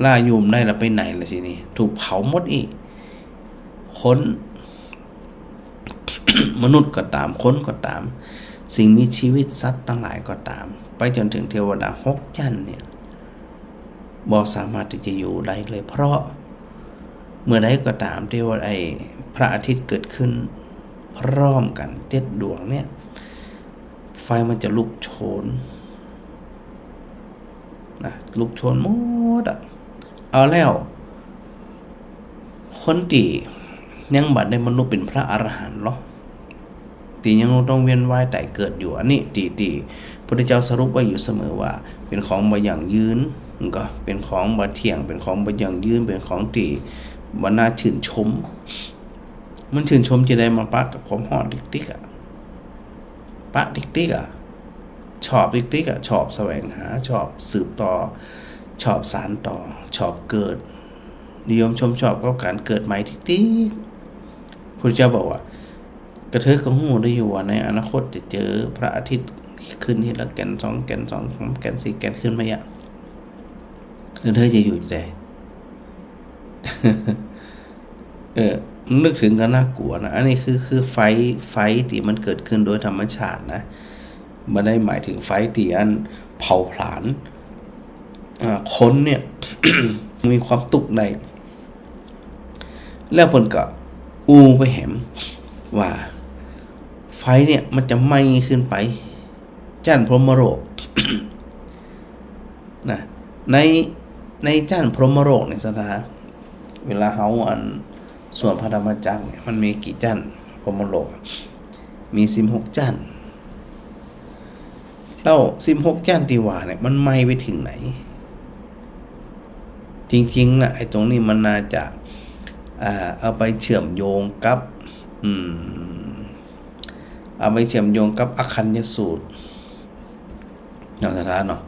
ล่ายุมได้แล้วไปไหนล่ะทีนี้ถูกเผาหมดอีกคน มนุษย์ก็ตามคนก็ตามสิ่งมีชีวิตสัตว์ทั้งหลายก็ตามไปจนถึงเทวดา6ชั้นเนี่ยบ่สามารถที่จะอยู่ได้เลยเพราะเมื่อใดก็ตามที่ว่าพระอาทิตย์เกิดขึ้นพร้อมกัน7 ดวงเนี่ยไฟมันจะลุกโชนนะลุกโชนหมดเอาแล้วคนที่ยังบัดได้มนุษย์เป็นพระอรหันต์หรอที่ยังต้องเวียนว่ายตายเกิดอยู่อันนี้ที่พระพุทธเจ้าสรุปไว้อยู่เสมอว่าเป็นของบ่ยั่งยืนก็เป็นของบ่เที่ยงเป็นของบ่ยั่งยืนเป็นของที่บ่น่าชื่นชมมันชื่นชมจะได้มาปะกับความฮอดติ๊กๆปะติ๊กๆชอบติ๊กๆชอบแสวงหาชอบสืบต่อชอบสานต่อชอบเกิดนิยมชมชอบกับการเกิดใหม่ติ๊กๆพระเจ้าบอกว่ากระเทยก็ฮู้ได้อยู่ว่าในอนาคตจะเจอพระอาทิตย์ขึ้นทีละแก่น2แก่น2 3แก่น4แก่นขึ้นมาอย่างกระเทยจะอยู่ได้ นึกถึงก็น่ากลัวนะอันนี้คือไฟที่มันเกิดขึ้นโดยธรรมชาตินะไม่ได้หมายถึงไฟที่อันเผาผลาญคนเนี่ย มีความตุกในแล้วเพิ่นก็ไปแหมว่าไฟเนี่ยมันจะไหม้ขึ้นไปจันทร์พรหมโลก นะในจันทร์พรหมโลกในสถาเวลาเฮาส่วนพระธรรมจักรเนี่ยมันมีกี่จันทร์พรหมโลกมี16จันทร์แล้ว16จันทร์ที่ว่าเนี่ยมันไหม้ไปถึงไหนจริงๆนะไอ้ตรงนี้มันน่าจะเอาไปเชื่อมโยงกับเอาไปเชื่อมโยงกับอคัญญสูตรเนาะสถานเนาะ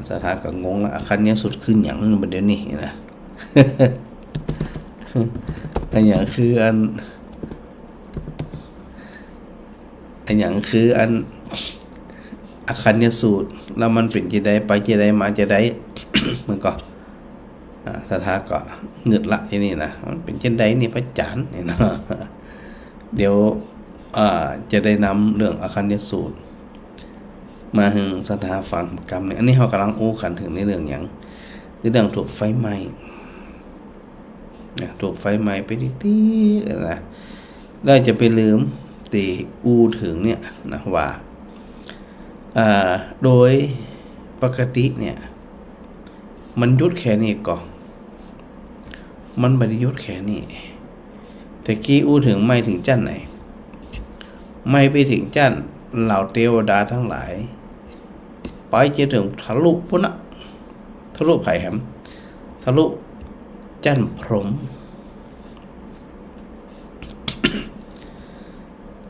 สถานก็งงละอคัญญสูตรคือหยังบัดเดี๋ยวนี้นะ อันหยังคืออคัญญสูตรแล้วมันเป็นจะได้ไปจะได้มาจะได้ มันก็สถาก็เงึดละอย่างนี้นะมันเป็นเช่นใดนี่พระจานนี่นะ เดี๋ยวจะได้นำเรื่องอคัญญสูตรมาถึงสถาฟังกรรมเนี่ยอันนี้เรากำลังอู้กันถึงในเรื่องอย่างในเรื่องถูกไฟไหม้ถูกไฟไหม้ไปนิดๆนะเราจะไปลืมตีถึงเนี่ยนะว่าโดยปกติเนี่ยมันยุดแค่นี้ก่อนมันไม่ได้ยุดแค่นี้แต่กี้ถึงไม่ถึงจันไหนไม่ไปถึงจันเหล่าเทวดาทั้งหลายไปจะถึงทะลุพุ่นนะทะลุไผ่แหมทะลุจันพรหม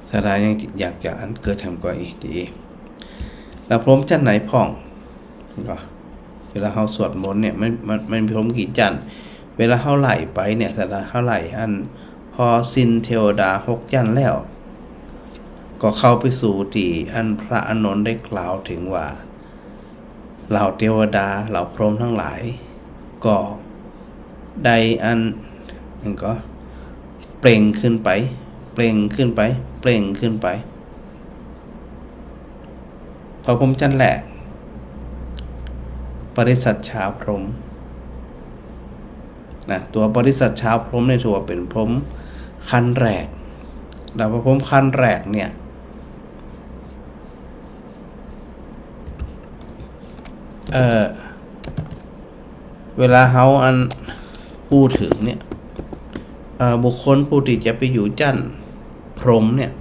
สดายังอยากจะอันเกิดทำก่อนอีกดีแล้วพรหมจันไหนพ่องก็เวลาเฮาสวดมนต์เนี่ยมันพรหมกี่จันเวลาเฮาไหลไปเนี่ยสดาเฮาไหลอันพอสิ้นเทวดา6จันแล้วก็เข้าไปสู่ที่อันพระอานนท์ได้กล่าวถึงว่าเหล่าเทวดาเหล่าพรหมทั้งหลายก็ได้อันก็เปล่งขึ้นไปเปล่งขึ้นไปเปล่งขึ้นไปพอพรหมจันทร์แหละปริสัชชาพรหมนะตัวปริสัชชาพรหมเนี่ยถือว่าเป็นพรหมขั้นแรกแล้วพรหมขั้นแรกเนี่ยเวลาเฮาอันพูดถึงเนี่ยบุคคลผู้ที่จะไปอยู่จันทร์พรหมเนี่ย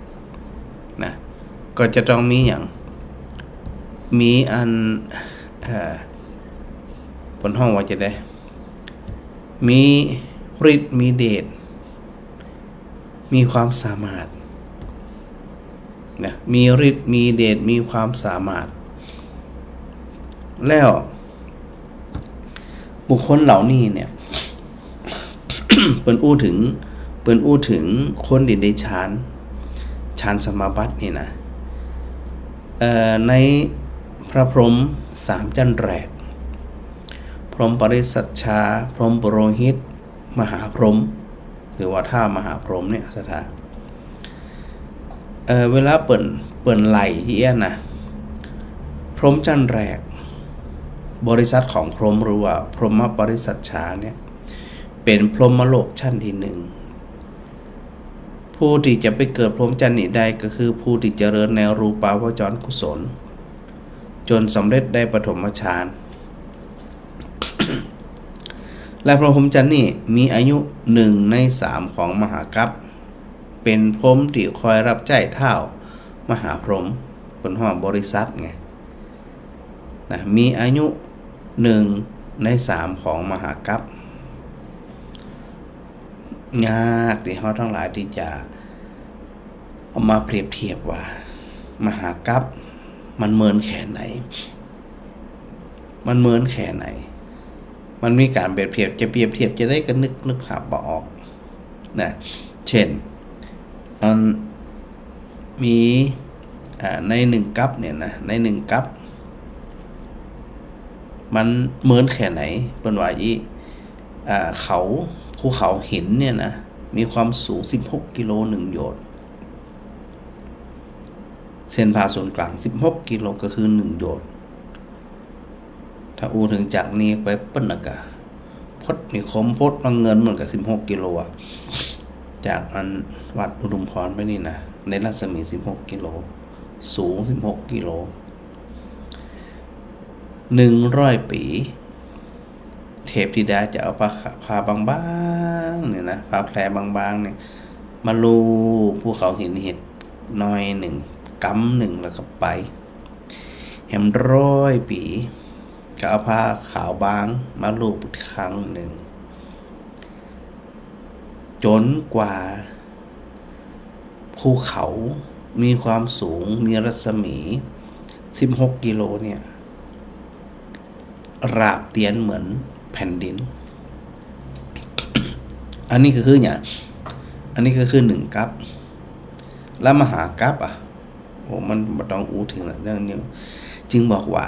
นะก็จะต้องมีอย่างมีอันบนห้องว่าจะได้มีฤทธิ์มีเดชมีความสามารถ นะมีฤทธิ์มีเดชมีความสามารถแล้วบุคคลเหล่านี้เนี่ย เปิ้นอู้ถึงคนที่ได้ฌานสมาบัตินี่นะในพระพรหม3จันแรกพรหมปริสัชชาพรหมปุโรหิตมหาพรหมหรือว่าท่ามหาพรหมเนี่ยสถานเวลาเปิ่นไหลที่นะพรหมจันแรกบริษัทของพรหมหรือว่าพรหมปริสัชชาเนี่ยเป็นพรหมโลกชั้นที่1ผู้ที่จะไปเกิดพรหมจันทร์นี้ได้ก็คือผู้ที่เจริญในรูปาวจรกุศลจนสำเร็จได้ปฐมฌาน และพรหมจันทร์นี่มีอายุ1 ใน 3ของมหากัปเป็นพรหมที่คอยรับใช้เท้ามหาพรหมเป็นห้องบริษัทไงนะมีอายุ1 ใน 3ของมหากัปยากที่เขาทั้งหลายที่จะเอามาเปรียบเทียบว่ามหากัปมันเหมือนแค่ไหนมันมีการเปรียบเทียบจะได้ก็นึกภาพบ่ออกนะเช่นมันมีใน1กัปเนี่ยนะใน1กัปมันเหมือนแค่ไหนเป็นว่าภูเขาหินเนี่ยนะมีความสูง16กิโล1โยชน์เส้นผ่าศูนย์กลาง16กิโลก็คือ1โยชน์ถ้าอูถึงจากนี้ไปปั้นกะพดมีคมพดเงินเหมือนกับ16กิโลอ่ะจากอันวัดอุดมพรไปนี่นะในรัศมี16กิโลสูง16กิโล100 ปีเทพธิดาจะเอาผ้าบางๆเนี่ยนะผ้าแพรบางๆเนี่ยมาลูภูเขาหินเห็ดน้อย1กำ1แล้วก็ไปแหม100 ปีก็เอาผ้าขาวบางมาลูบครั้งหนึ่งจนกว่าภูเขามีความสูงมีรัศมี16กิโลเนี่ยราบเตียนเหมือนแผ่นดิน อันนี้คืออย่างอันนี้ก็คือ1กัปแล้วมหากัปโอ้มันบ่ต้องอู้ถึงเรื่องนี้จึงบอกว่า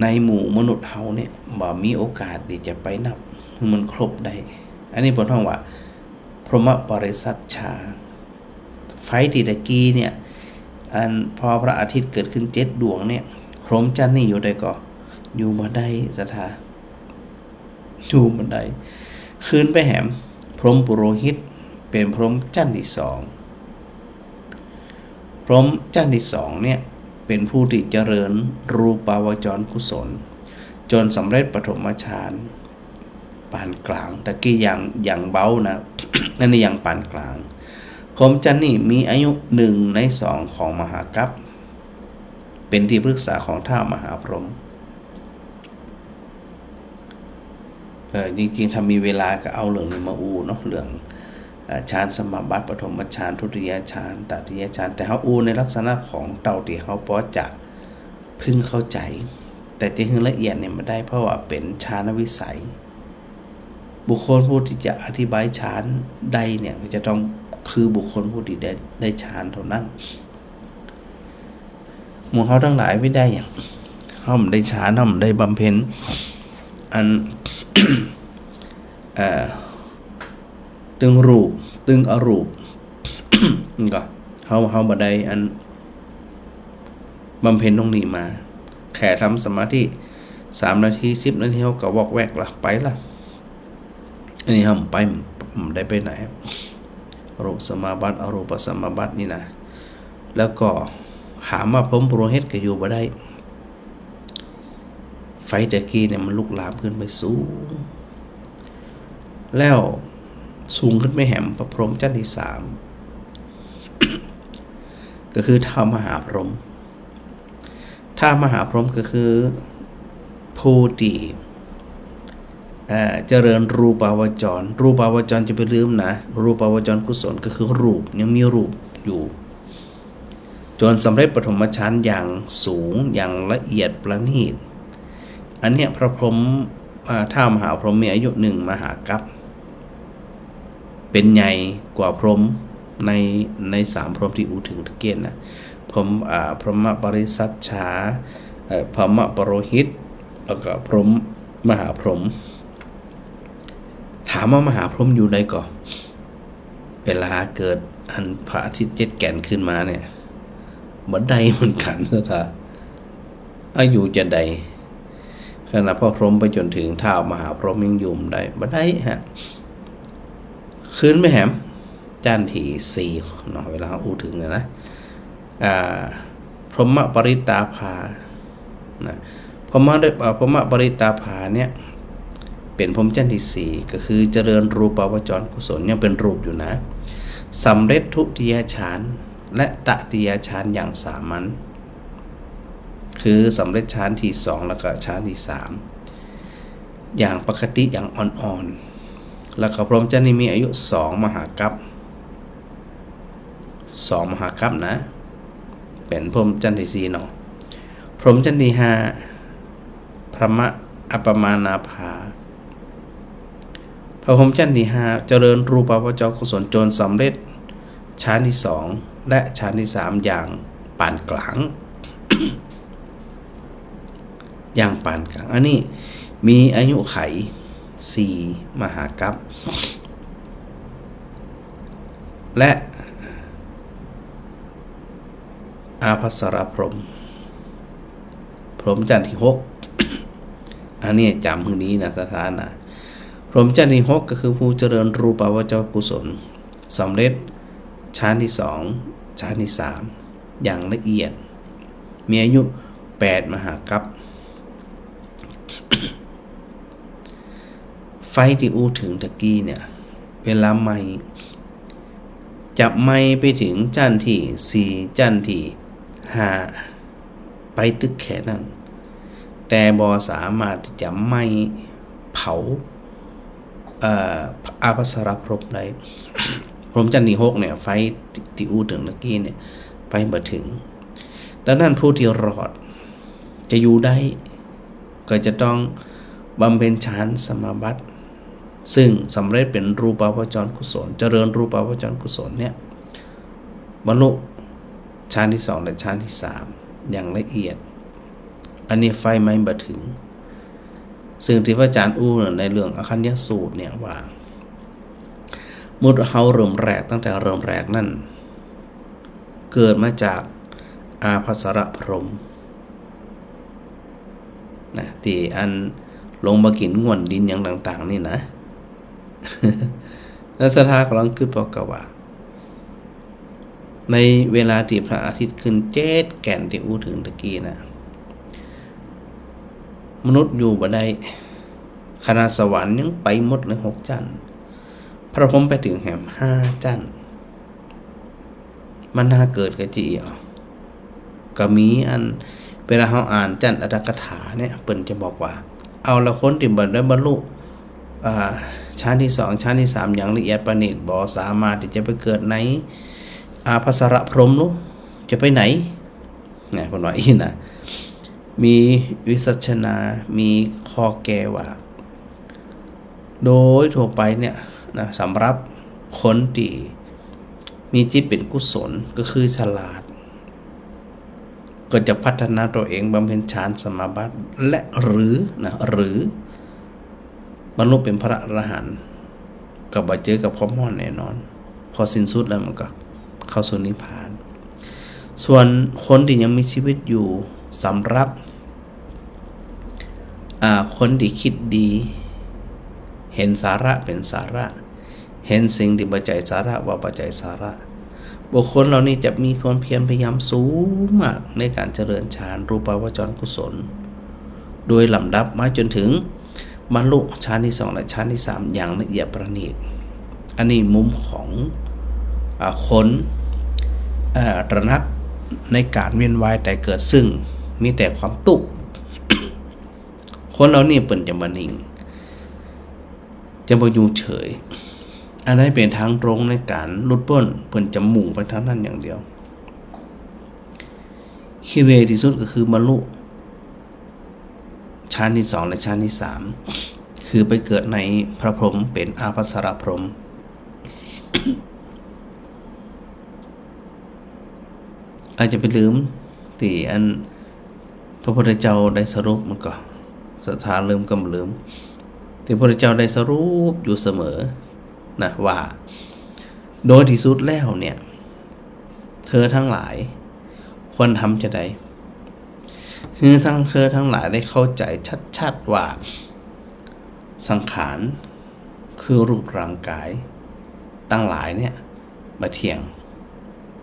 ในหมู่มนุษย์เฮาเนี่ยบ่มีโอกาสที่จะไปนับมันครบได้อันนี้เพิ่นว่าพรหมปริสัชชาไฟที่ตะกี้เนี่ยอันพอพระอาทิตย์เกิดขึ้น7 ดวงเนี่ยพรหมจันทร์นี่อยู่ได้ก็อยู่บ่ได้สถาอยู่บ่ได้คืนไปแหมพรหมปุโรหิตเป็นพรหมจันทร์ที่2พรหมจันทร์ที่2เนี่ยเป็นผู้ที่เจริญรูปาวจรกุศลจนสำเร็จปฐมฌานปานกลางตะกี้อย่างเบานะ นั่นนี่อย่างปานกลางพรหมจันทร์นี่มีอายุ1 ใน 2ของมหากัปเป็นที่ปรึกษาของท้าวมหาพรหมจริงๆถ้ามีเวลาก็เอาเรื่องนี้มาอู้เนาะเรื่องฌานสมาบัติปฐมฌานทุติยฌานตติยฌานแต่เฮาอู้ในลักษณะของเต่าที่เฮาพอจะพึงเข้าใจแต่ที่คือละเอียดเนี่ยไม่ได้เพราะว่าเป็นฌานวิสัยบุคคลผู้ที่จะอธิบายฌานใดเนี่ยก็จะต้องคือบุคคลผู้ที่ได้ฌานเท่านั้นหมู่เฮาทั้งหลายไม่ได้อย่างเฮาได้ฌานเฮาได้บำเพ็ญอัน ตึงรูปตึงอรูป ก็เฮาบ่ได้อันบำเพ็ญตรงนี้มาแค่ทำสมาธิ3 นาที10 นาทีเฮาก็วอกแวกละไปละอันนี้เฮาไปได้ไปไหนรูปสมาบัติอรูปสมาบัตินี่นะแล้วก็หามาพรหมปุโรหิตก็อยู่บ่ได้ไฟตะกี้เนี่ยมันลุกลามขึ้นไปสูงแล้วสูงขึ้นไปแหมพระพรหมจันทร์ที่3 ก็คือท้าวมหาพรหมท้าวมหาพรหมก็คือผู้ที่เจริญรูปาวจรจะไปลืมนะรูปาวจรกุศลก็คือรูปยังมีรูปอยู่ จนสำเร็จปฐมฌานอย่างสูงอย่างละเอียดประณีตอันเนี้ยพระพรหมท้าวมหาพรหมมีอายุ1 มหากัปเป็นใหญ่กว่าพรหมใน3พรหมที่ถึงตะเกียนนะพรหมปริสัชชาพรหมปโรหิตแล้วก็พรหมมหาพรหมถามว่ามหาพรหมอยู่ใดก่อนเวลาเกิดอันพระอาทิตย์เจ็ดแก่นขึ้นมาเนี่ยบัดใดเหมือนกันซะท่าอายุจะใดขณะพ่อพรหมไปจนถึงท้าวมหาพรหมยังอยู่ได้บัดใดฮะคืนไม่แหมจานที่4เนาะเวลาอู้ถึงเนี่ยนะพรหมปริตาภานะพรหมปริตาภาเนี่ยเป็นพรหมจานที่4ก็คือเจริญรูปาวจรกุศลยังเป็นรูปอยู่นะสำเร็จทุติยฌานและตติยฌานอย่างสามัญคือสำเร็จฌานที่2แล้วก็ฌานที่3อย่างปกติอย่างอ่อนๆแล้วก็พรหมจรรย์นี้มีอายุ2 มหากัป2 มหากัปนะเป็นพรหมจรรย์ที่4เนาะพรหมจรรย์ที่5พระมะอัปปมานาภาพระพรหมจรรย์ที่5เจริญรูปาวจรกุศลจนสำเร็จฌานที่2และฌานที่3อย่างปานกลาง อย่างปานกลางอันนี้มีอายุไข4 มหากัปและอาภัสรพรหมพรหมจรรย์ที่6 อันนี้จำมือนี้นะสถานะพรหมจรรย์ที่6ก็คือผู้เจริญรูปาวจรกุศลสำเร็จฌานที่2ฌานที่3อย่างละเอียดมีอายุ8 มหากัปไฟที่อู้ถึงตะกี้เนี่ยเวลาไม่จับไม่ไปถึงจันที่4จันที่5ไปตึกแค่นั้นแต่บ่สามารถที่จะไม่เผาอาภัสรพรหมได้ พรหมจรรย์ที่6เนี่ยไฟที่อู้ถึงตะกี้เนี่ยไปบ่ถึงดังนั้นผู้ที่รอดจะอยู่ได้ก็จะต้องบำเพ็ญฌานสมาบัติซึ่งสำเร็จเป็นรูปาวจรกุศลเจริญรูปาวจรกุศลเนี่ยบรรลุฌานที่2และฌานที่3อย่างละเอียดอันนี้ไฟไม่บ่ถึงซึ่งที่พระอาจารย์อู้ในเรื่องอคัญญสูตรเนี่ยว่ามุดเฮาเริ่มแรกตั้งแต่เริ่มแรกนั่นเกิดมาจากอาภัสรพรหมนะที่อันลงมากินง่วนดินอย่างต่างๆนี่นะ แล้วสถากำลังคือบอกกับว่าในเวลาที่พระอาทิตย์ขึ้น7 แก่นที่อู้ถึงตะกี้นะมนุษย์อยู่บ่ได้คณะสวรรค์ยังไปหมดเลย6 จันทร์พระพรหมไปถึงแหม5 จันทร์มันน่าเกิดกับจีก็มีอันเวลาเขาอ่านจันทร์อัตถกถาเนี่ยเปิ้นจะบอกว่าเอาละคนที่บ่ได้บรรลุชั้นที่2ชั้นที่3อย่างละเอียดประณีตบ่สามารถที่จะไปเกิดในอาภัสรพรหมรู้จะไปไหนเนี่ยเพิ่นว่าอีนะมีวิสัชนามีข้อแก้ว่าโดยทั่วไปเนี่ยนะสำหรับคนที่มีจิตเป็นกุศลก็คือฉลาดก็จะพัฒนาตัวเองบำเพ็ญฌานสมาบัติและหรือบรรลุเป็นพระอรหันต์ก็บ่เจอกับความร้อนแน่นอนพอสิ้นสุดแล้วมันก็เข้าสู่นิพพานส่วนคนที่ยังมีชีวิตอยู่สำหรับคนที่คิดดีเห็นสาระเป็นสาระเห็นสิ่งที่บ่ใจสาระว่าบ่ใจสาระบุคคลเหล่านี้จะมีความเพียรพยายามสูงมากในการเจริญฌานรูปาวจรกุศลโดยลำดับมาจนถึงบรรลุฌานที่2และฌานที่3อย่างละเอียดประณีตอันนี้มุมของคนตระหนักในการเวียนว่ายแต่เกิดซึ่งมีแต่ความตุก คนเหล่านี้เปิ่นจะบ่นิ่งจะบ่อยู่เฉยอันนั้นเป็นทางตรงในการหลุดพ้นเพิ่นจะมุ่งไปทางนั้นอย่างเดียว ที่เร็วที่สุดก็คือบรรลุชั้นที่2และชั้นที่3คือไปเกิดในพระพรหมเป็นอาภัสรพรหมอาจจะไปลืมที่อันพระพุทธเจ้าได้สรุปมันก็สถานลืมก็ลืมที่พระพุทธเจ้าได้สรุปอยู่เสมอนะว่าโดยที่สุดแล้วเนี่ยเธอทั้งหลายควรทำจะใดคือทั้งเธอทั้งหลายได้เข้าใจชัดๆว่าสังขารคือรูปร่างกายตั้งหลายเนี่ยบ่เที่ยง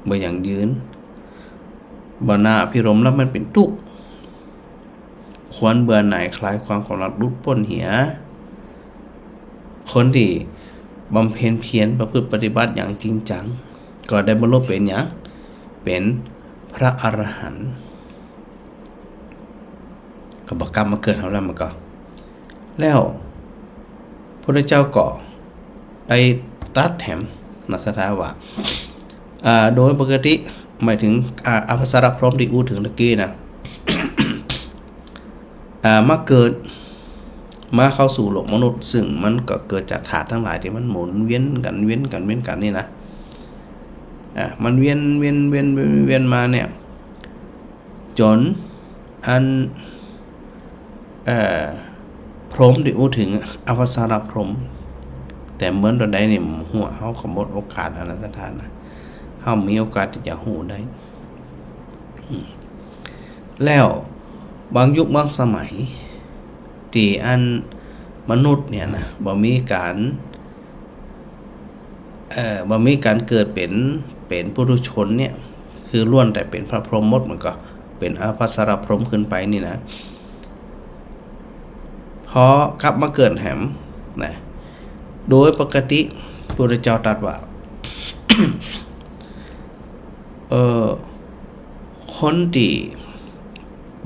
บ่ยั่งยืนบ่น่าพิรมแล้วมันเป็นทุกข์ควรเบื่อหน่ายคลายความกำหนัดรุดพ้นเหียคนที่บำเพ็ญเพียรประพฤติปฏิบัติอย่างจริงจังก็ได้บรรลุเป็นหยังเป็นพระอรหันต์ก็บ่กลับมาเกิดเฮาแล้วมันก็แล้วพระเจ้าก็ได้ตรัสแถมนัสถาว่าโดยปกติหมายถึงอภัสรพรหมที่อู้ถึงตะกี้นะ มาเกิดมาเข้าสู่โลกมนุษย์ซึ่งมันก็เกิดจากธาตุทั้งหลายที่มันหมุนเวียนกันนี่นะมันเวียนมาเนี่ยจนอันพรหมที่อู้ถึงอภัสรพรหมแต่เหมือนตอนใดนี่หัวเฮาก็หมดโอกาสอันนั้นสถานนะเฮามีโอกาสที่จะฮู้ได้แล้วบางยุคบางสมัยที่อันมนุษย์เนี่ยนะบ่มีการเกิดเป็นปุถุชนเนี่ยคือล้วนแต่เป็นพระพรหมหมดมันก็เป็นอภัสรพรหมขึ้นไปนี่นะพอกลับมาเกิดแหมนะโดยปกติพระพุทธเจ้าตรัสว่า คนที่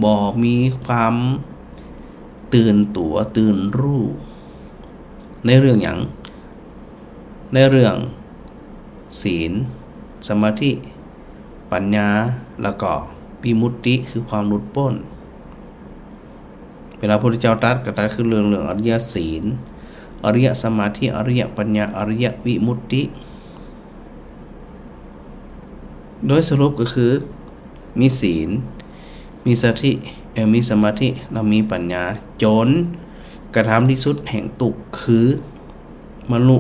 บ่มีความตื่นตัวตื่นรู้ในเรื่องหยังในเรื่องศีลสมาธิปัญญาแล้วก็วิมุตติคือความหลุดพ้นเวลาพระพุทธเจ้าตรัสก็ตรัสคือเรื่องอริยศีลอริยสมาธิอริยปัญญาอริยวิมุตติโดยสรุปก็คือมีศีลมีสติมีสมาธิและมีปัญญาจนกระทำที่สุดแห่งทุกข์คือบรรลุ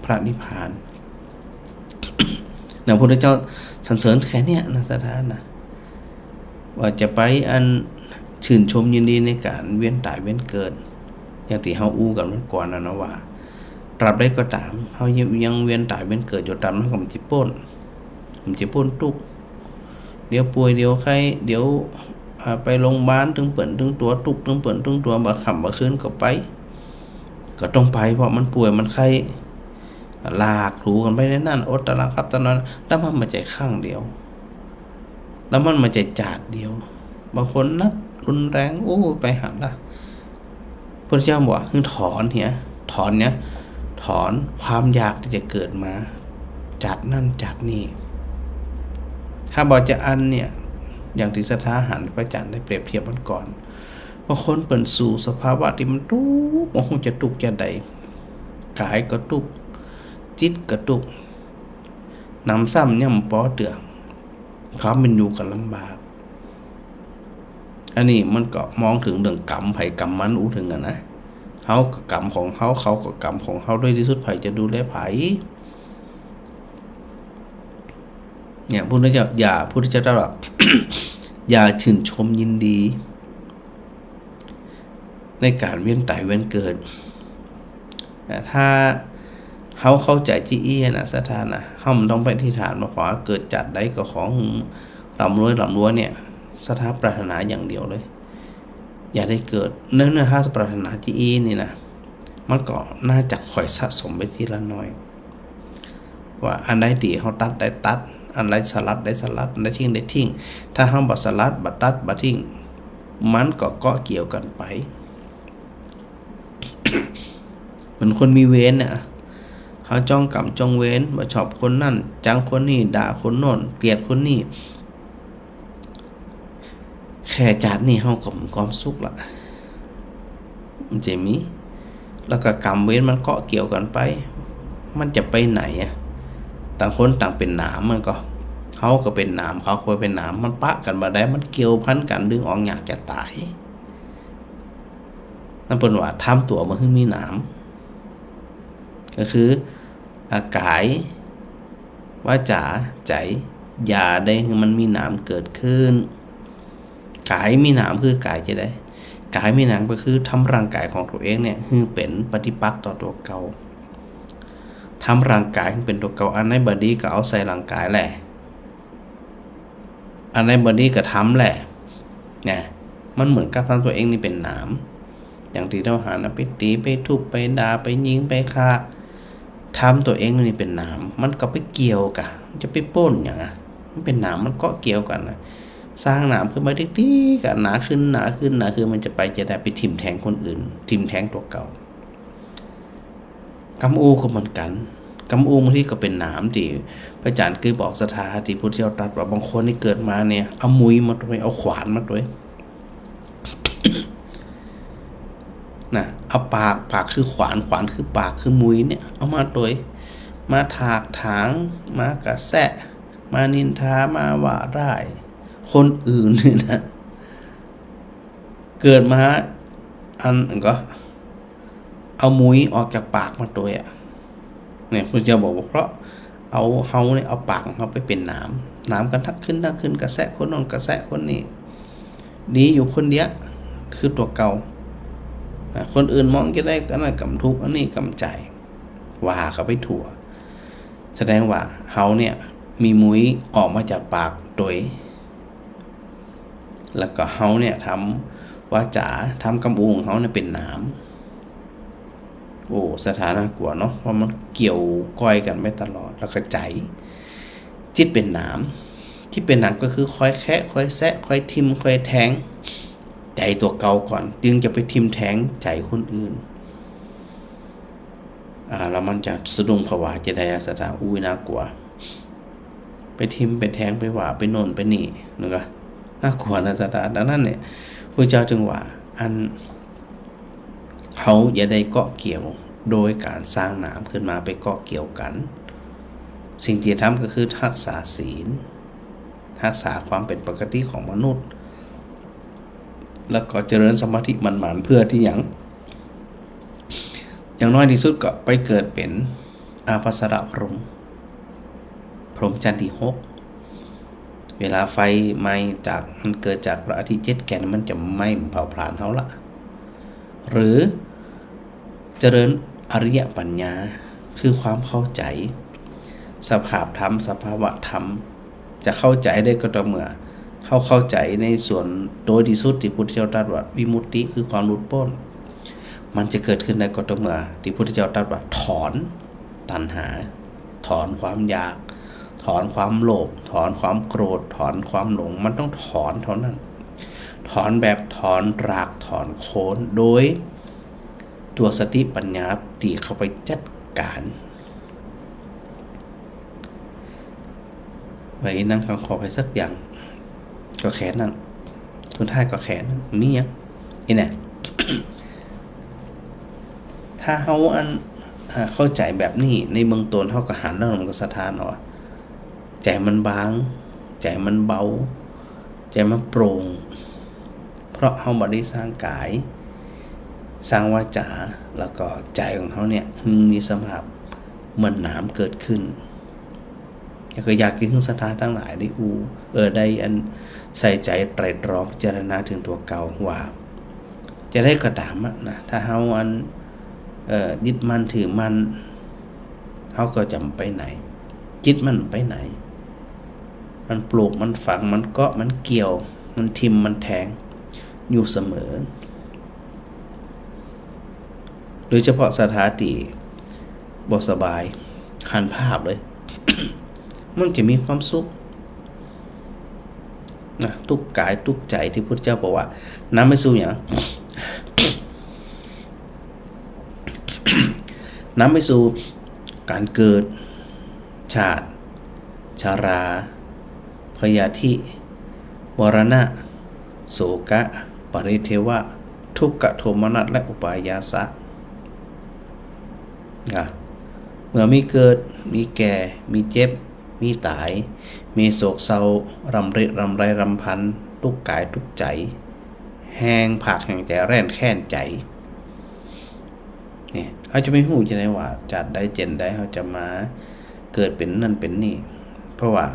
พระนิพพานพระพุทธเจ้าสรรเสริญแค่เนี้ยนะสถานนะว่าจะไปอันชื่นชมยินดีในการเวียนตายเวียนเกิดอย่างที่เฮาอู้กันเมื่อก่อนนะว่าตราบใดก็ตามเฮายังเวียนตายเวียนเกิดอยู่ตามนั้นก็มันสิพ้นทุกข์เดี๋ยวป่วยเดี๋ยวไข้เดี๋ยวไปโรงพยาบาลถึงเปิ่นถึงตัวทุกข์ถึงเปิ่นถึงตัวบ่ค่ำบ่คืนก็ไปก็ต้องไปเพราะมันป่วยมันไข้ลากถูกันไปในนั้นอดตะละครับตอนนั้นแล้วมันมาใจข้างเดียวแล้วมันมาใจจาดเดียวบางคนนักรุนแรงโอ้ไปหันละพระเจ้าบอกคือถอนความอยากที่จะเกิดมาจัดนั่นจัดนี่ถ้าบอกจะอันเนี่ยอย่างที่สถาหันพระจันทร์ได้เปรียบเทียบมันก่อนบางคนเปิ่นสู่สภาวะที่มันทุกข์คงจะทุกข์จะใดกายก็ทุกข์จิตก็ทุกข์น้ำซ้ำย่ำปอเตืองความเป็นอยู่กันลำบากอันนี้มันก็มองถึงเรื่องกรรมไผกรรมมันอู้ถึงกันนะเฮาก็กรรมของเฮาเขาก็กรรมของเฮาด้วยที่สุดไผจะดูแลไผเนี่ยพุทธเจ้าตรัส อย่าชื่นชมยินดีในการเวียนตายเวียนเกิดถ้าเฮาเข้าใจที่อี้นะสถานะเฮาต้องไปที่ฐานมาขอเกิดจัดได้ก็ของร่ำรวยเนี่ยสถาปรารถนาอย่างเดียวเลยอย่าได้เกิดเนื่องถ้าปรารถนาที่อี้นี่นะมันก็น่าจะค่อยสะสมไปทีละน้อยว่าอันใดดีเฮาตัดได้ตัดอันไรสลัดได้สลัดได้ทิ้งถ้าเฮาบ่สลัดบ่ตัดบ่ทิ้งมันก็เกาะเกี่ยวกันไป เหมือนคนมีเวรน่ะเฮาจ้องกรรมจ้องเวรบ่ชอบคนนั่นจังคนนี้ด่าคนโน้นเกลียดคนนี้ ค่จาดนี่เฮาก็มีความสุขละมันจะมีแล้วก็กรรมเวรมันเกาะเกี่ยวกันไปมันจะไปไหนอ่ะต่างคนต่างเป็นหนามมันก็เฮาก็เป็นหนามเขาก็เป็นหนามมันปะกันบ่ได้มันเกี่ยวพันกันดึงออกยากจะตายนั่นเป็นว่าทำตัวมันคือมีหนามก็คืออากายวาจาใจอย่าได้คือมันมีหนามเกิดขึ้นกายมีหนามคือกายจะได้กายมีหนามก็คือทำร่างกายของตัวเองเนี่ยคือเป็นปฏิปักษ์ต่อตัวเก่าทำร่างกายให้เป็นตัวเก่าอันไหนบดีก็เอาใส่ร่างกายแหละอันไหนบดีก็ทำแหละเนี่ยมันเหมือนกับทำตัวเองนี่เป็นหนามอย่างที่เราหานะไปตีไปทุบไปด่าไปยิงไปฆ่าทำตัวเองนี่เป็นหนามมันก็ไปเกี่ยวกันจะไปป้นอย่างอ่ะมันเป็นหนามมันก็เกี่ยวกันนะสร้างหนามขึ้นมาดีๆกันหนาขึ้นมันจะได้ไปทิ่มแทงคนอื่นทิ่มแทงตัวเก่ากำอูก็เหมือนกันกำอูบางทีก็เป็นหนามที่พระอาจารย์เคยบอกศรัทธาที่พุทธเจ้าตรัสว่าบางคนที่เกิดมาเนี่ยเอามุยมาด้วยเอาขวานมาด้วย นะเอาปากคือขวานคือปากคือมุยเนี่ยเอามาโดยมาถากถางมากระแสะมานินทามาว่าร้ายคนอื่นนี่นะเกิดมาอันก็เอามุยออกจากปากมาโดยเนี่ยพระเจ้าบอกว่าเพราะเอาเฮาเนี่ยเอาปากเขาไปเป็นหนามกันทักขึ้นกระแสะคนนอนกระแสะคนนี้ดีอยู่คนเดียวคือตัวเก่าคนอื่นมองจะได้ก็น่ากำทุกข์อันนี้กำใจว่าเขาไปถั่วแสดงว่าเฮาเนี่ยมีมุ้ยออกมาจากปากโดยแล้วก็เฮาเนี่ยทำวาจาทำกำอูของเฮาเนี่ยเป็นหนามโอ้สถานะกลัวเนาะเพราะมันเกี่ยวก้อยกันไม่ตลอดแล้วก็ใจจิตเป็นหนามที่เป็นหนามก็คือค่อยแคะค่อยแซะค่อยทิ่มค่อยแทงใจตัวเก่าก่อนจึงจะไปทิ่มแทงใจคนอื่นแล้วมันจะสะดุ้งผวาจะได้สถาอุ้ยน่ากลัวไปทิ่มไปแทงไปว่าไปโน่นไปนี่นึกว่าน่ากลัวนะสถาดังนั้นเนี่ยพระเจ้าจึงว่าอันเขาอย่าได้เกาะเกี่ยวโดยการสร้างหนามขึ้นมาไปเกาะเกี่ยวกันสิ่งที่ทำก็คือรักษาศีลรักษาความเป็นปกติของมนุษย์แล้วก็เจริญสมาธิมันๆเพื่อที่อย่างน้อยที่สุดก็ไปเกิดเป็นอาภัสรพรหมจันทร์ที่6เวลาไฟไหม้จากมันเกิดจากพระอาทิตย์7แกนมันจะไหม้เผาผลาญเฮาละหรือเจริญอริยปัญญาคือความเข้าใจสภาพธรรมสภาวะธรรมจะเข้าใจได้ก็ต่อเมื่อเข้าใจในส่วนโดยที่สุดที่พุทธเจ้าตรัสว่าวิมุตติคือความหลุดพ้นมันจะเกิดขึ้นได้ก็ต่อเมื่อที่พุทธเจ้าตรัสว่าถอนตัณหาถอนความอยากถอนความโลภถอนความโกรธถอนความหลงมันต้องถอนเท่านั้นถอนแบบถอนรากถอนโคนโดยตัวสติปัญญาตีเข้าไปจัดการไว้นั่งคำขอไปสักอย่างก็แขนนั่นทุนท้ายก็แขนนั่นมีอย่างนี่แน่ ถ้าเขาเข้าใจแบบนี้ในเมืองต้นเขาก็หันแล้วมันก็สะท้านว่าใจมันบางใจมันเบาใจมันโปร่งเพราะเขาบ่ได้สร้างกายสร้างวาจาแล้วก็ใจของเขาเนี่ยมีสภาพเหมือนน้ำเกิดขึ้นก็อยากกินศรัทธาทั้งหลายได้ได้อันใส่ใจไตรตรองพิจารณาถึงตัวเก่าว่าจะได้กระดามนะถ้าเฮายึดมั่นถือมั่นเฮาก็จะไปไหนจิตมันไปไหนมันปลูกมันฝังมันเกาะมันเกี่ยวมันทิ่มมันแทงอยู่เสมอโดยเฉพาะสถานที่บ่สบายหันภาพเลย มันจะมีความสุขนะทุกกายทุกใจที่พุทธเจ้าบอกว่าน้ำไม่สู้อย่าง น้ำไม่สู่การเกิดชาติชาราพยาธิมรณะ โสกะปริเทวะทุกขโทมนัสและอุปายาสะเมื่อมีเกิดมีแก่มีเจ็บมีตายมีโศกเศร้ารำริรำไรรำพันทุกกายทุกใจแห้งผักแห่งใจแร่นแค้นใจนี่เขาจะไม่หู้จะได้ว่าจัดได้เจนได้เขาจะมาเกิดเป็นนั่นเป็นนี่เพราะว่า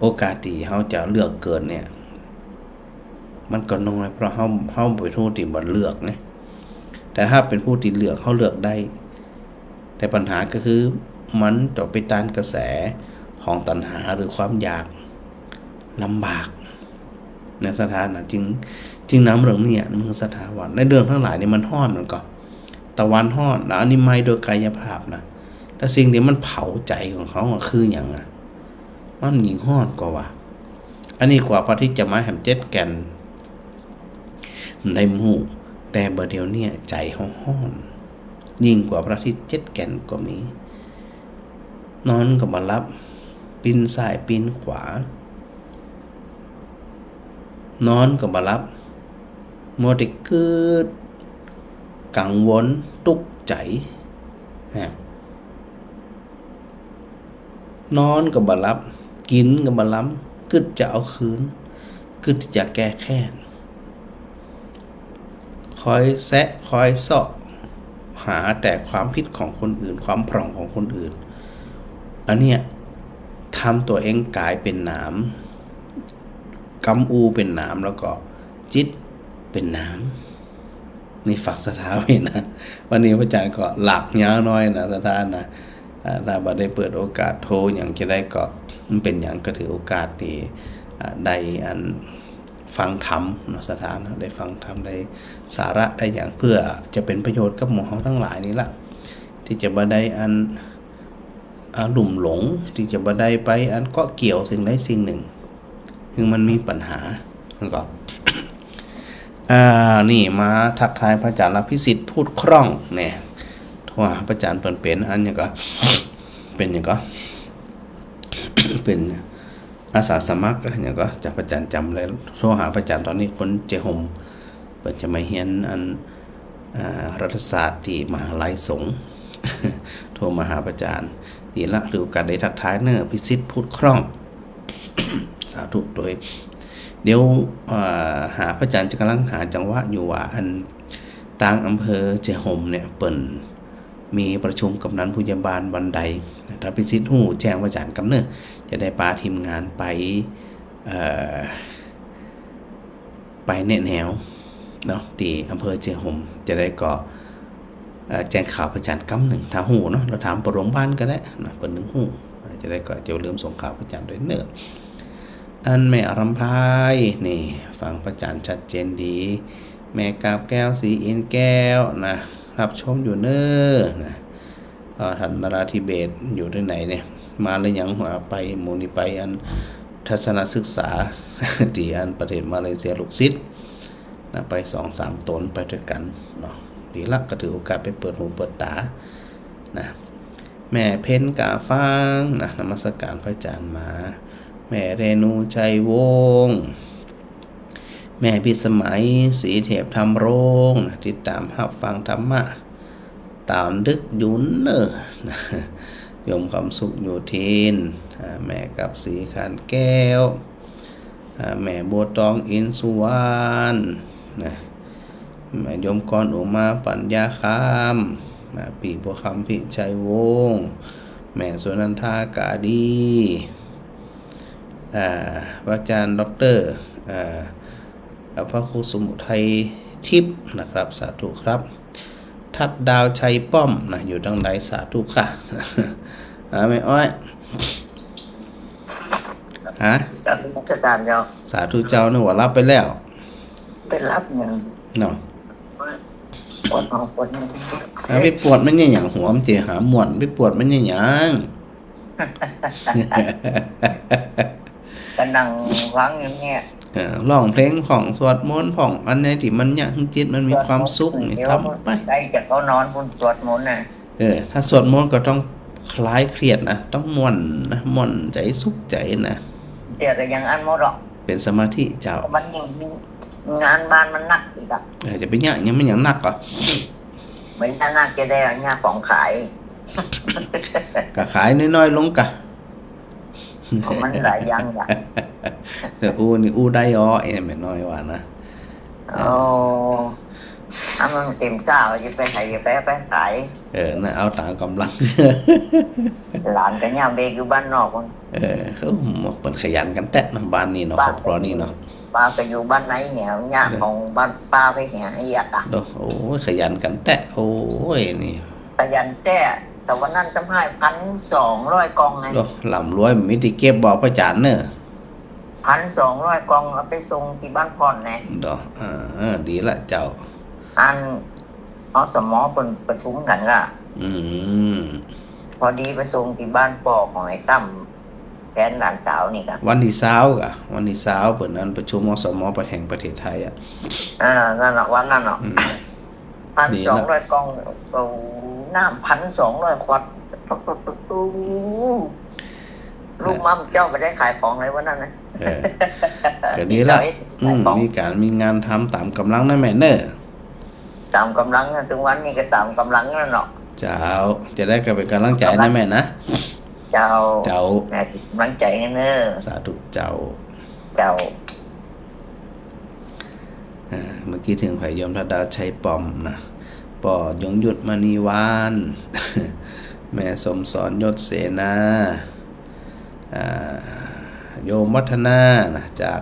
โอกาสที่เขาจะเลือกเกิดเนี่ยมันก็น้อยเพราะเขาเป็นผู้ที่บ่เลือกไงแต่ถ้าเป็นผู้ที่เลือกเขาเลือกได้แต่ปัญหาก็คือมันจะไปต้านกระแสของตัณหาหรือความอยากลำบากในสถานะจึงน้ำเรื่องนี้มันคือสถาวันในเรื่องทั้งหลายนี่มันห้อนมันก็ตะวันห้อนแล้วอันนี้ไม่โดยกายภาพนะแต่สิ่งที่มันเผาใจของเขาคืออย่างมันยิ่งห้อนกว่าว่ะอันนี้กว่าพระที่จะมาแหมเจ็ดแก่นในหมู่แต่บเดียวเนี่ยใจห้อนยิ่งกว่าพระอาทิตย์เจ็ดแก่นก็มีนอนก็มารับปีนซ้ายปีนขวานอนก็มารับมัวแต่เกิดกังวลตุกใจนอนก็มารับกินก็มาล้ำกึดจะเอาคืนกึดจะแก้แค้นคอยแซะคอยเสาะหาแต่ความผิดของคนอื่นความพร่องของคนอื่นอันเนี้ยทำตัวเองกลายเป็นหนามกำอูเป็นหนามแล้วก็จิตเป็นหนามนี่ฝากสถาไว้นะวันนี้พระอาจารย์ก็หลักยาวน้อยนะสถานนะถ้าบ่ได้เปิดโอกาสโทรอย่างจะได้ก็มันเป็นอย่างก็ถือโอกาสที่ได้อันฟังธรรมนะสถานได้ฟังธรรมได้สาระได้อย่างเพื่อจะเป็นประโยชน์กับหมู่เฮาทั้งหลายนี่ละที่จะบ่ได้อันหลุ่มหลงที่จะบ่ได้ไปอันก็เกี่ยวสิ่งใดสิ่งหนึ่งซึ่งมันมีปัญหาแล้วก็นี่มาทักทายพระอาจารย์พิสิทธิ์พูดคล่องเนี่ยโทรหาพระอาจารย์เป็นอันนี้ก็ เป็นอย่างก็ เป็นอาสาสมัครก็อย่างก็จะพระอาจารย์จำเลยโทรหาพระอาจารย์ตอนนี้คนเจห่มเปิดจะมาเรียนอันรัฐศาสตร์ที่มหาลัยสงฆ์ โทรมาหาพระอาจารย์ดีละหรือการได้ทักทายเนื้อพิสิทธิ์พูดคล่อง สาธุโดยเดี๋ยวหาพระอาจารย์จะกำลังหาจังหวะอยู่ว่าอันต่างอำเภอเจห่มเนี่ยเปิ่นมีประชุมกับนั้นผู้ใหญ่บ้านวันใดถ้าพิสิทธิ์หูแจ้งพระอาจารย์กำเนิดจะได้ปาทีมงานไปแนวเนาะที่อำเภอเจห่มจะได้ก็แจ้งข่าวพระอาจารย์กำหนึ่งถ้าหูเนาะเราถามปรมบ้านก็ได้นะเปิ่นหนึ่งหูจะได้ก็จะเริ่มส่งข่าวพระอาจารย์ด้วยเนื้ออันแม่อรำพายนี่ฟังพระอาจารย์ชัดเจนดีแม่กาบแก้วสีอินแก้วนะรับชมอยู่เน้อนะท่านนราธิเบศอยู่ที่ไหนเนี่ยมาเลยยังหัวไปหมู่นี้ไปอันทัศนศึกษา ที่อันประเทศมาเลเซียลูกศิษย์นะไป 2-3 ตนไปด้วยกันเนาะดีละก็ถือโอกาสไปเปิดหูเปิดตานะแม่เพ้นกาฟังนะนมัสการพระอาจารย์มาแม่เรนูใจวงศ์แม่พิสมัยศรีเทพธรรมโรงติดตามรับฟังธรรมะตามดึกยุนเนอนะยมความสุขอยู่ทินแม่กับศรีขันแก้วแม่บัวตองอินสุวรรณนะแม่ยมกรอุมาปัญญาคามปีบัวคำพิชัยวงศ์แม่สุนันทากาดีพระอาจารย์ดร.พระครูสมุทัยทิพย์นะครับสาธุครับทัดดาวชัยป้อมนะอยู่ดังใดสาธุค่ะ ไม่อ้อยฮะสาธุอาจารย์เจ้าสาธุเจ้านึกว่ารับไปแล้วไปรับอย่างเนาะปวดปวดไปปวดมันอย่างหัวมันเจี๋ยหาหมวนไปปวดมันอย่างก็นั่งฟังอย่างเงี้ยร้องเพลงของสวดมนต์ของอันไหนที่มันอยากจิตมันมีความสุขนี่ทำไปได้จากเขานอนบนสวดมนต์น่ะถ้าสวดมนต์ก็ต้องคลายเครียดนะต้องม่วนนะม่วนใจสุขใจนะเดี๋ยวยังอันหมดหรอกเป็นสมาธิเจ้ามันยัง งานบ้านมันหนักอีกอ่ะ จะไปเนี่ยยังไม่อย่างหนักอ่ะ ไม่น่าหนักจะได้เอาเนี่ยของขาย ก็ขายน้อยๆลงกะ ของมันหลายอย่างอย่าง แต่นี่ได้อ๋อไอ้แม่น้อยว่านะ โอ้ถ้ามันเต็มเจ้าจะไปไหนจะไปขาย น่ะเอาตามกำลัง หลานก็ย่าเบกอยู่บ้านนอกมัน เขาเปิดขยันกันแตะนะบ้านนี้เนาะครอบครัวนี้เนาะ ป้าไปอยู่บ้านไหนเนี่ยย่าของบ้านป้าไปเนี่ยให้ยากอ่ะ โอ้ยขยันกันแตะโอ้ยนี่ ขยันแต่วันนั้นต้องให้1,200 กล่องไง ลำรวยมิติเก็บบอกพระจันทร์เนอะ 1,200 กล่องเอาไปส่งที่บ้านพ่อนไง ดอกดีละเจ้า อันอสมเป็นประชุมกันก็ พอดีไปส่งที่บ้านพ่อของไอ้ตั้มแฟนหลานสาวนี่กัน วันที่20กะวันที่20เปิดนั้นประชุมอสมแห่งประเทศไทยอ่ะ นั่นหรอกวันนั้นหรอก1,200 กล่องเอาน้ำ1,200 ขวดลูกมั่มเจ้าไปได้ขายของเลยวันนั้นนะ ก็ดีละมีงานทำตามกำลังนะแม่เนอะ ตามกำลังนะถึงวันนี้ก็ตามกำลังนั่นเนาะ เจ้าจะได้เป็นกำลังใจนะแม่นะ เจ้าแม่กำลังใจเนอะ สาธุเจ้า เมื่อกี้ถึงไผ่ยมทัดดาชัยป้อมนะปอยงหยุดมณีวาน แม่สมสอนยศเสนาโยมวัฒนานะจาก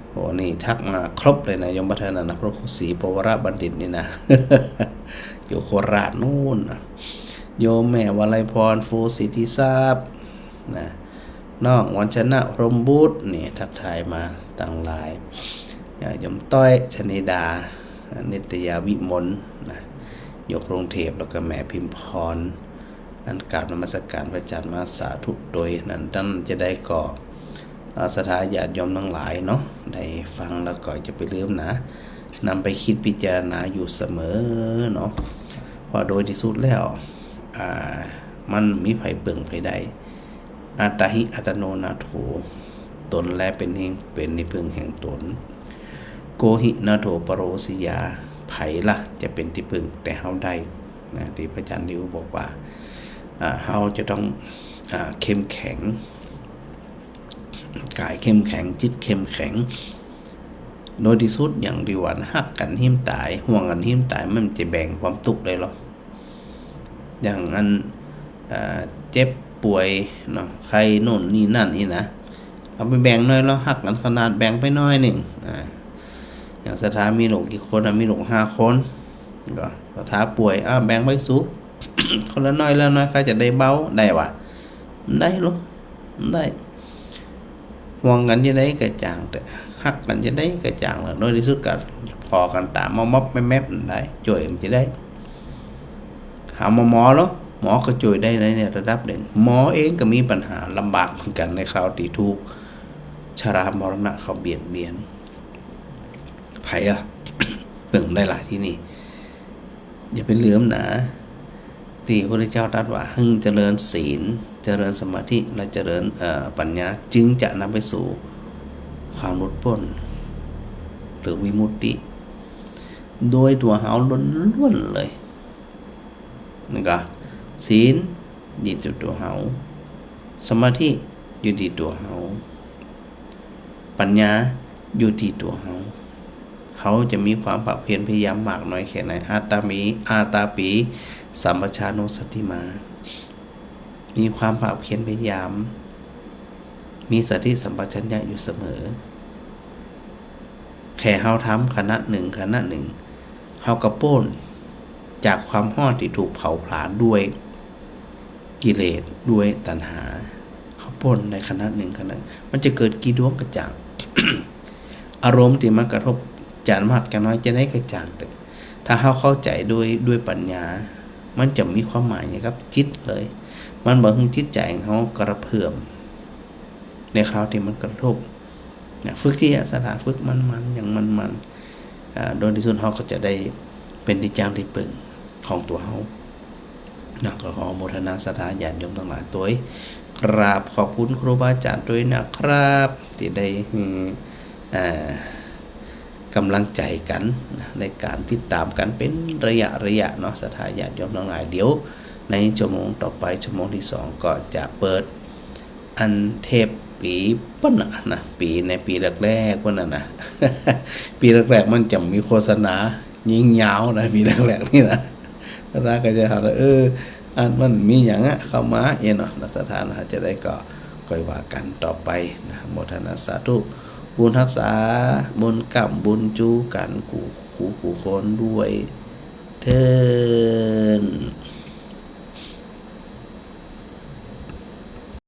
โหนี่ทักมาครบเลยนะโยมวัฒนานะพระครูศรีปวรบัณฑิตนี่นะ อยู่โคราชนู่นนะโยมแม่วลัยพรฟูสิทธิทราบนะน้องวันชนะพรหมบุตรนี่ทักทายมาต่างหลายโยมต้อยชนิดานิตยาวิมลนะยกกรุงเทพแล้วก็แม่พิมพรอันกราบนมัสการพระอาจารย์มาสาธุโดยนั้นจะได้ก่อศรัทธาญาติโยมทั้งหลายเนาะได้ฟังแล้วก็จะไปลืมนะนำไปคิดพิจารณาอยู่เสมอเนาะว่าโดยที่สุดแล้วมันมีไผเบิ่งไผใดอัตตหิอัตโนนาโถตนและเป็นที่พึ่งแห่งตนโกหินาโถปโรสิยาไผล่ะจะเป็นที่พึ่งแต่เฮาได้นะที่พระอาจารย์ดิวบอกว่าเฮาจะต้องเข้มแข็งกายเข้มแข็งจิตเข้มแข็งโดยที่สุดอย่างที่ว่าฮักกันหิ้มตายห่วงกันหิ้มตายมันจะแบ่งความทุกข์ได้หรออย่างนั้นเจ็บป่วยเนาะใครโน่นนี่นั่นนี่นะเอาไปแบ่งหน่อยแล้วฮักกันขนาดแบ่งไปน้อยหนึ่งอย่างสถามีลูกกี่คนมีลูก5 คนก็สถาป่วยแบ่งไปสูบ คนละน้อยแล้วน้อยใครจะได้เบาได้วะได้หรอได้ห่วงกันจะได้กระจ่างแต่ฮักกันจะได้กระจ่างแล้วโดยที่สุดก็พอกันตามม็อบแมบได้ช่วยมันจะได้หาหมอแล้วหมอก็ช่วยได้ในระดับหนึ่งหมอเองก็มีปัญหาลำบากเหมือนกันในคราวที่ถูกชรามรณะเขาเบียดเบียนไผเพิ่งได้หลายที่นี่อย่าไปลืมนะที่พระพุทธเจ้าตรัสว่าให้เจริญศีลเจริญสมาธิและเจริญปัญญาจึงจะนำไปสู่ความหลุดพ้นหรือวิมุตติโดยตัวเฮาล้วนๆเลยนี่ก็ศีลอยู่ที่ตัวเฮาสมาธิอยู่ที่ตัวเฮาปัญญาอยู่ที่ตัวเฮาเขาจะมีความภาคเพียรพยายามมากน้อยแค่ไหนอาตาปีสัมปชานุสติมามีความภาคเพียรพยายามมีสติสัมปชัญญะอยู่เสมอแค่เฮาทำขณะหนึ่งเฮากระโป้นจากความฮ้อนที่ถูกเผาผลาญด้วยกิเลสด้วยตัณหาเขาป้นในขณะหนึ่งมันจะเกิดกี่ดวงกระจ่าง อารมณ์ที่มันกระทบจานมากกันน้อยจะได้กระจ่างเลยถ้าเข้าใจด้วยปัญญามันจะมีความหมายนะครับจิตเลยมันบอกให้จิตใจของเขากระเพื่อมในคราวที่มันกระทบฝึกที่สถานฝึกมันอย่างมันโดยที่สุดเขาก็จะได้เป็นที่จ้างที่ปึงของตัวเขาก็ขอโมทนาสถานญาติโยมทั้งหลายตัวกราบขอบคุณครูบาอาจารย์ด้วยนะครับที่ได้ กำลังใจกันนะในการติดตามกันเป็นระยะเนาะศรัทธาญาติโยมทั้งหลายเดี๋ยวในชั่วโมงต่อไปชั่วโมงที่2ก็จะเปิดอันเทปปีปั้นนะปีในปีแรกๆปั้นนะ ปีแรกๆมันจะมีโฆษณายิงยาวนะปีแรกๆนี่นะแล้วก็จะหาอันมันมีอย่างเข้ามาเนาะนักสถานจะได้ก็ค่อยว่ากันต่อไปนะโมทนาสาธุบุญรักษาบุญกรรมบุญจูกันกูคนด้วยเถิด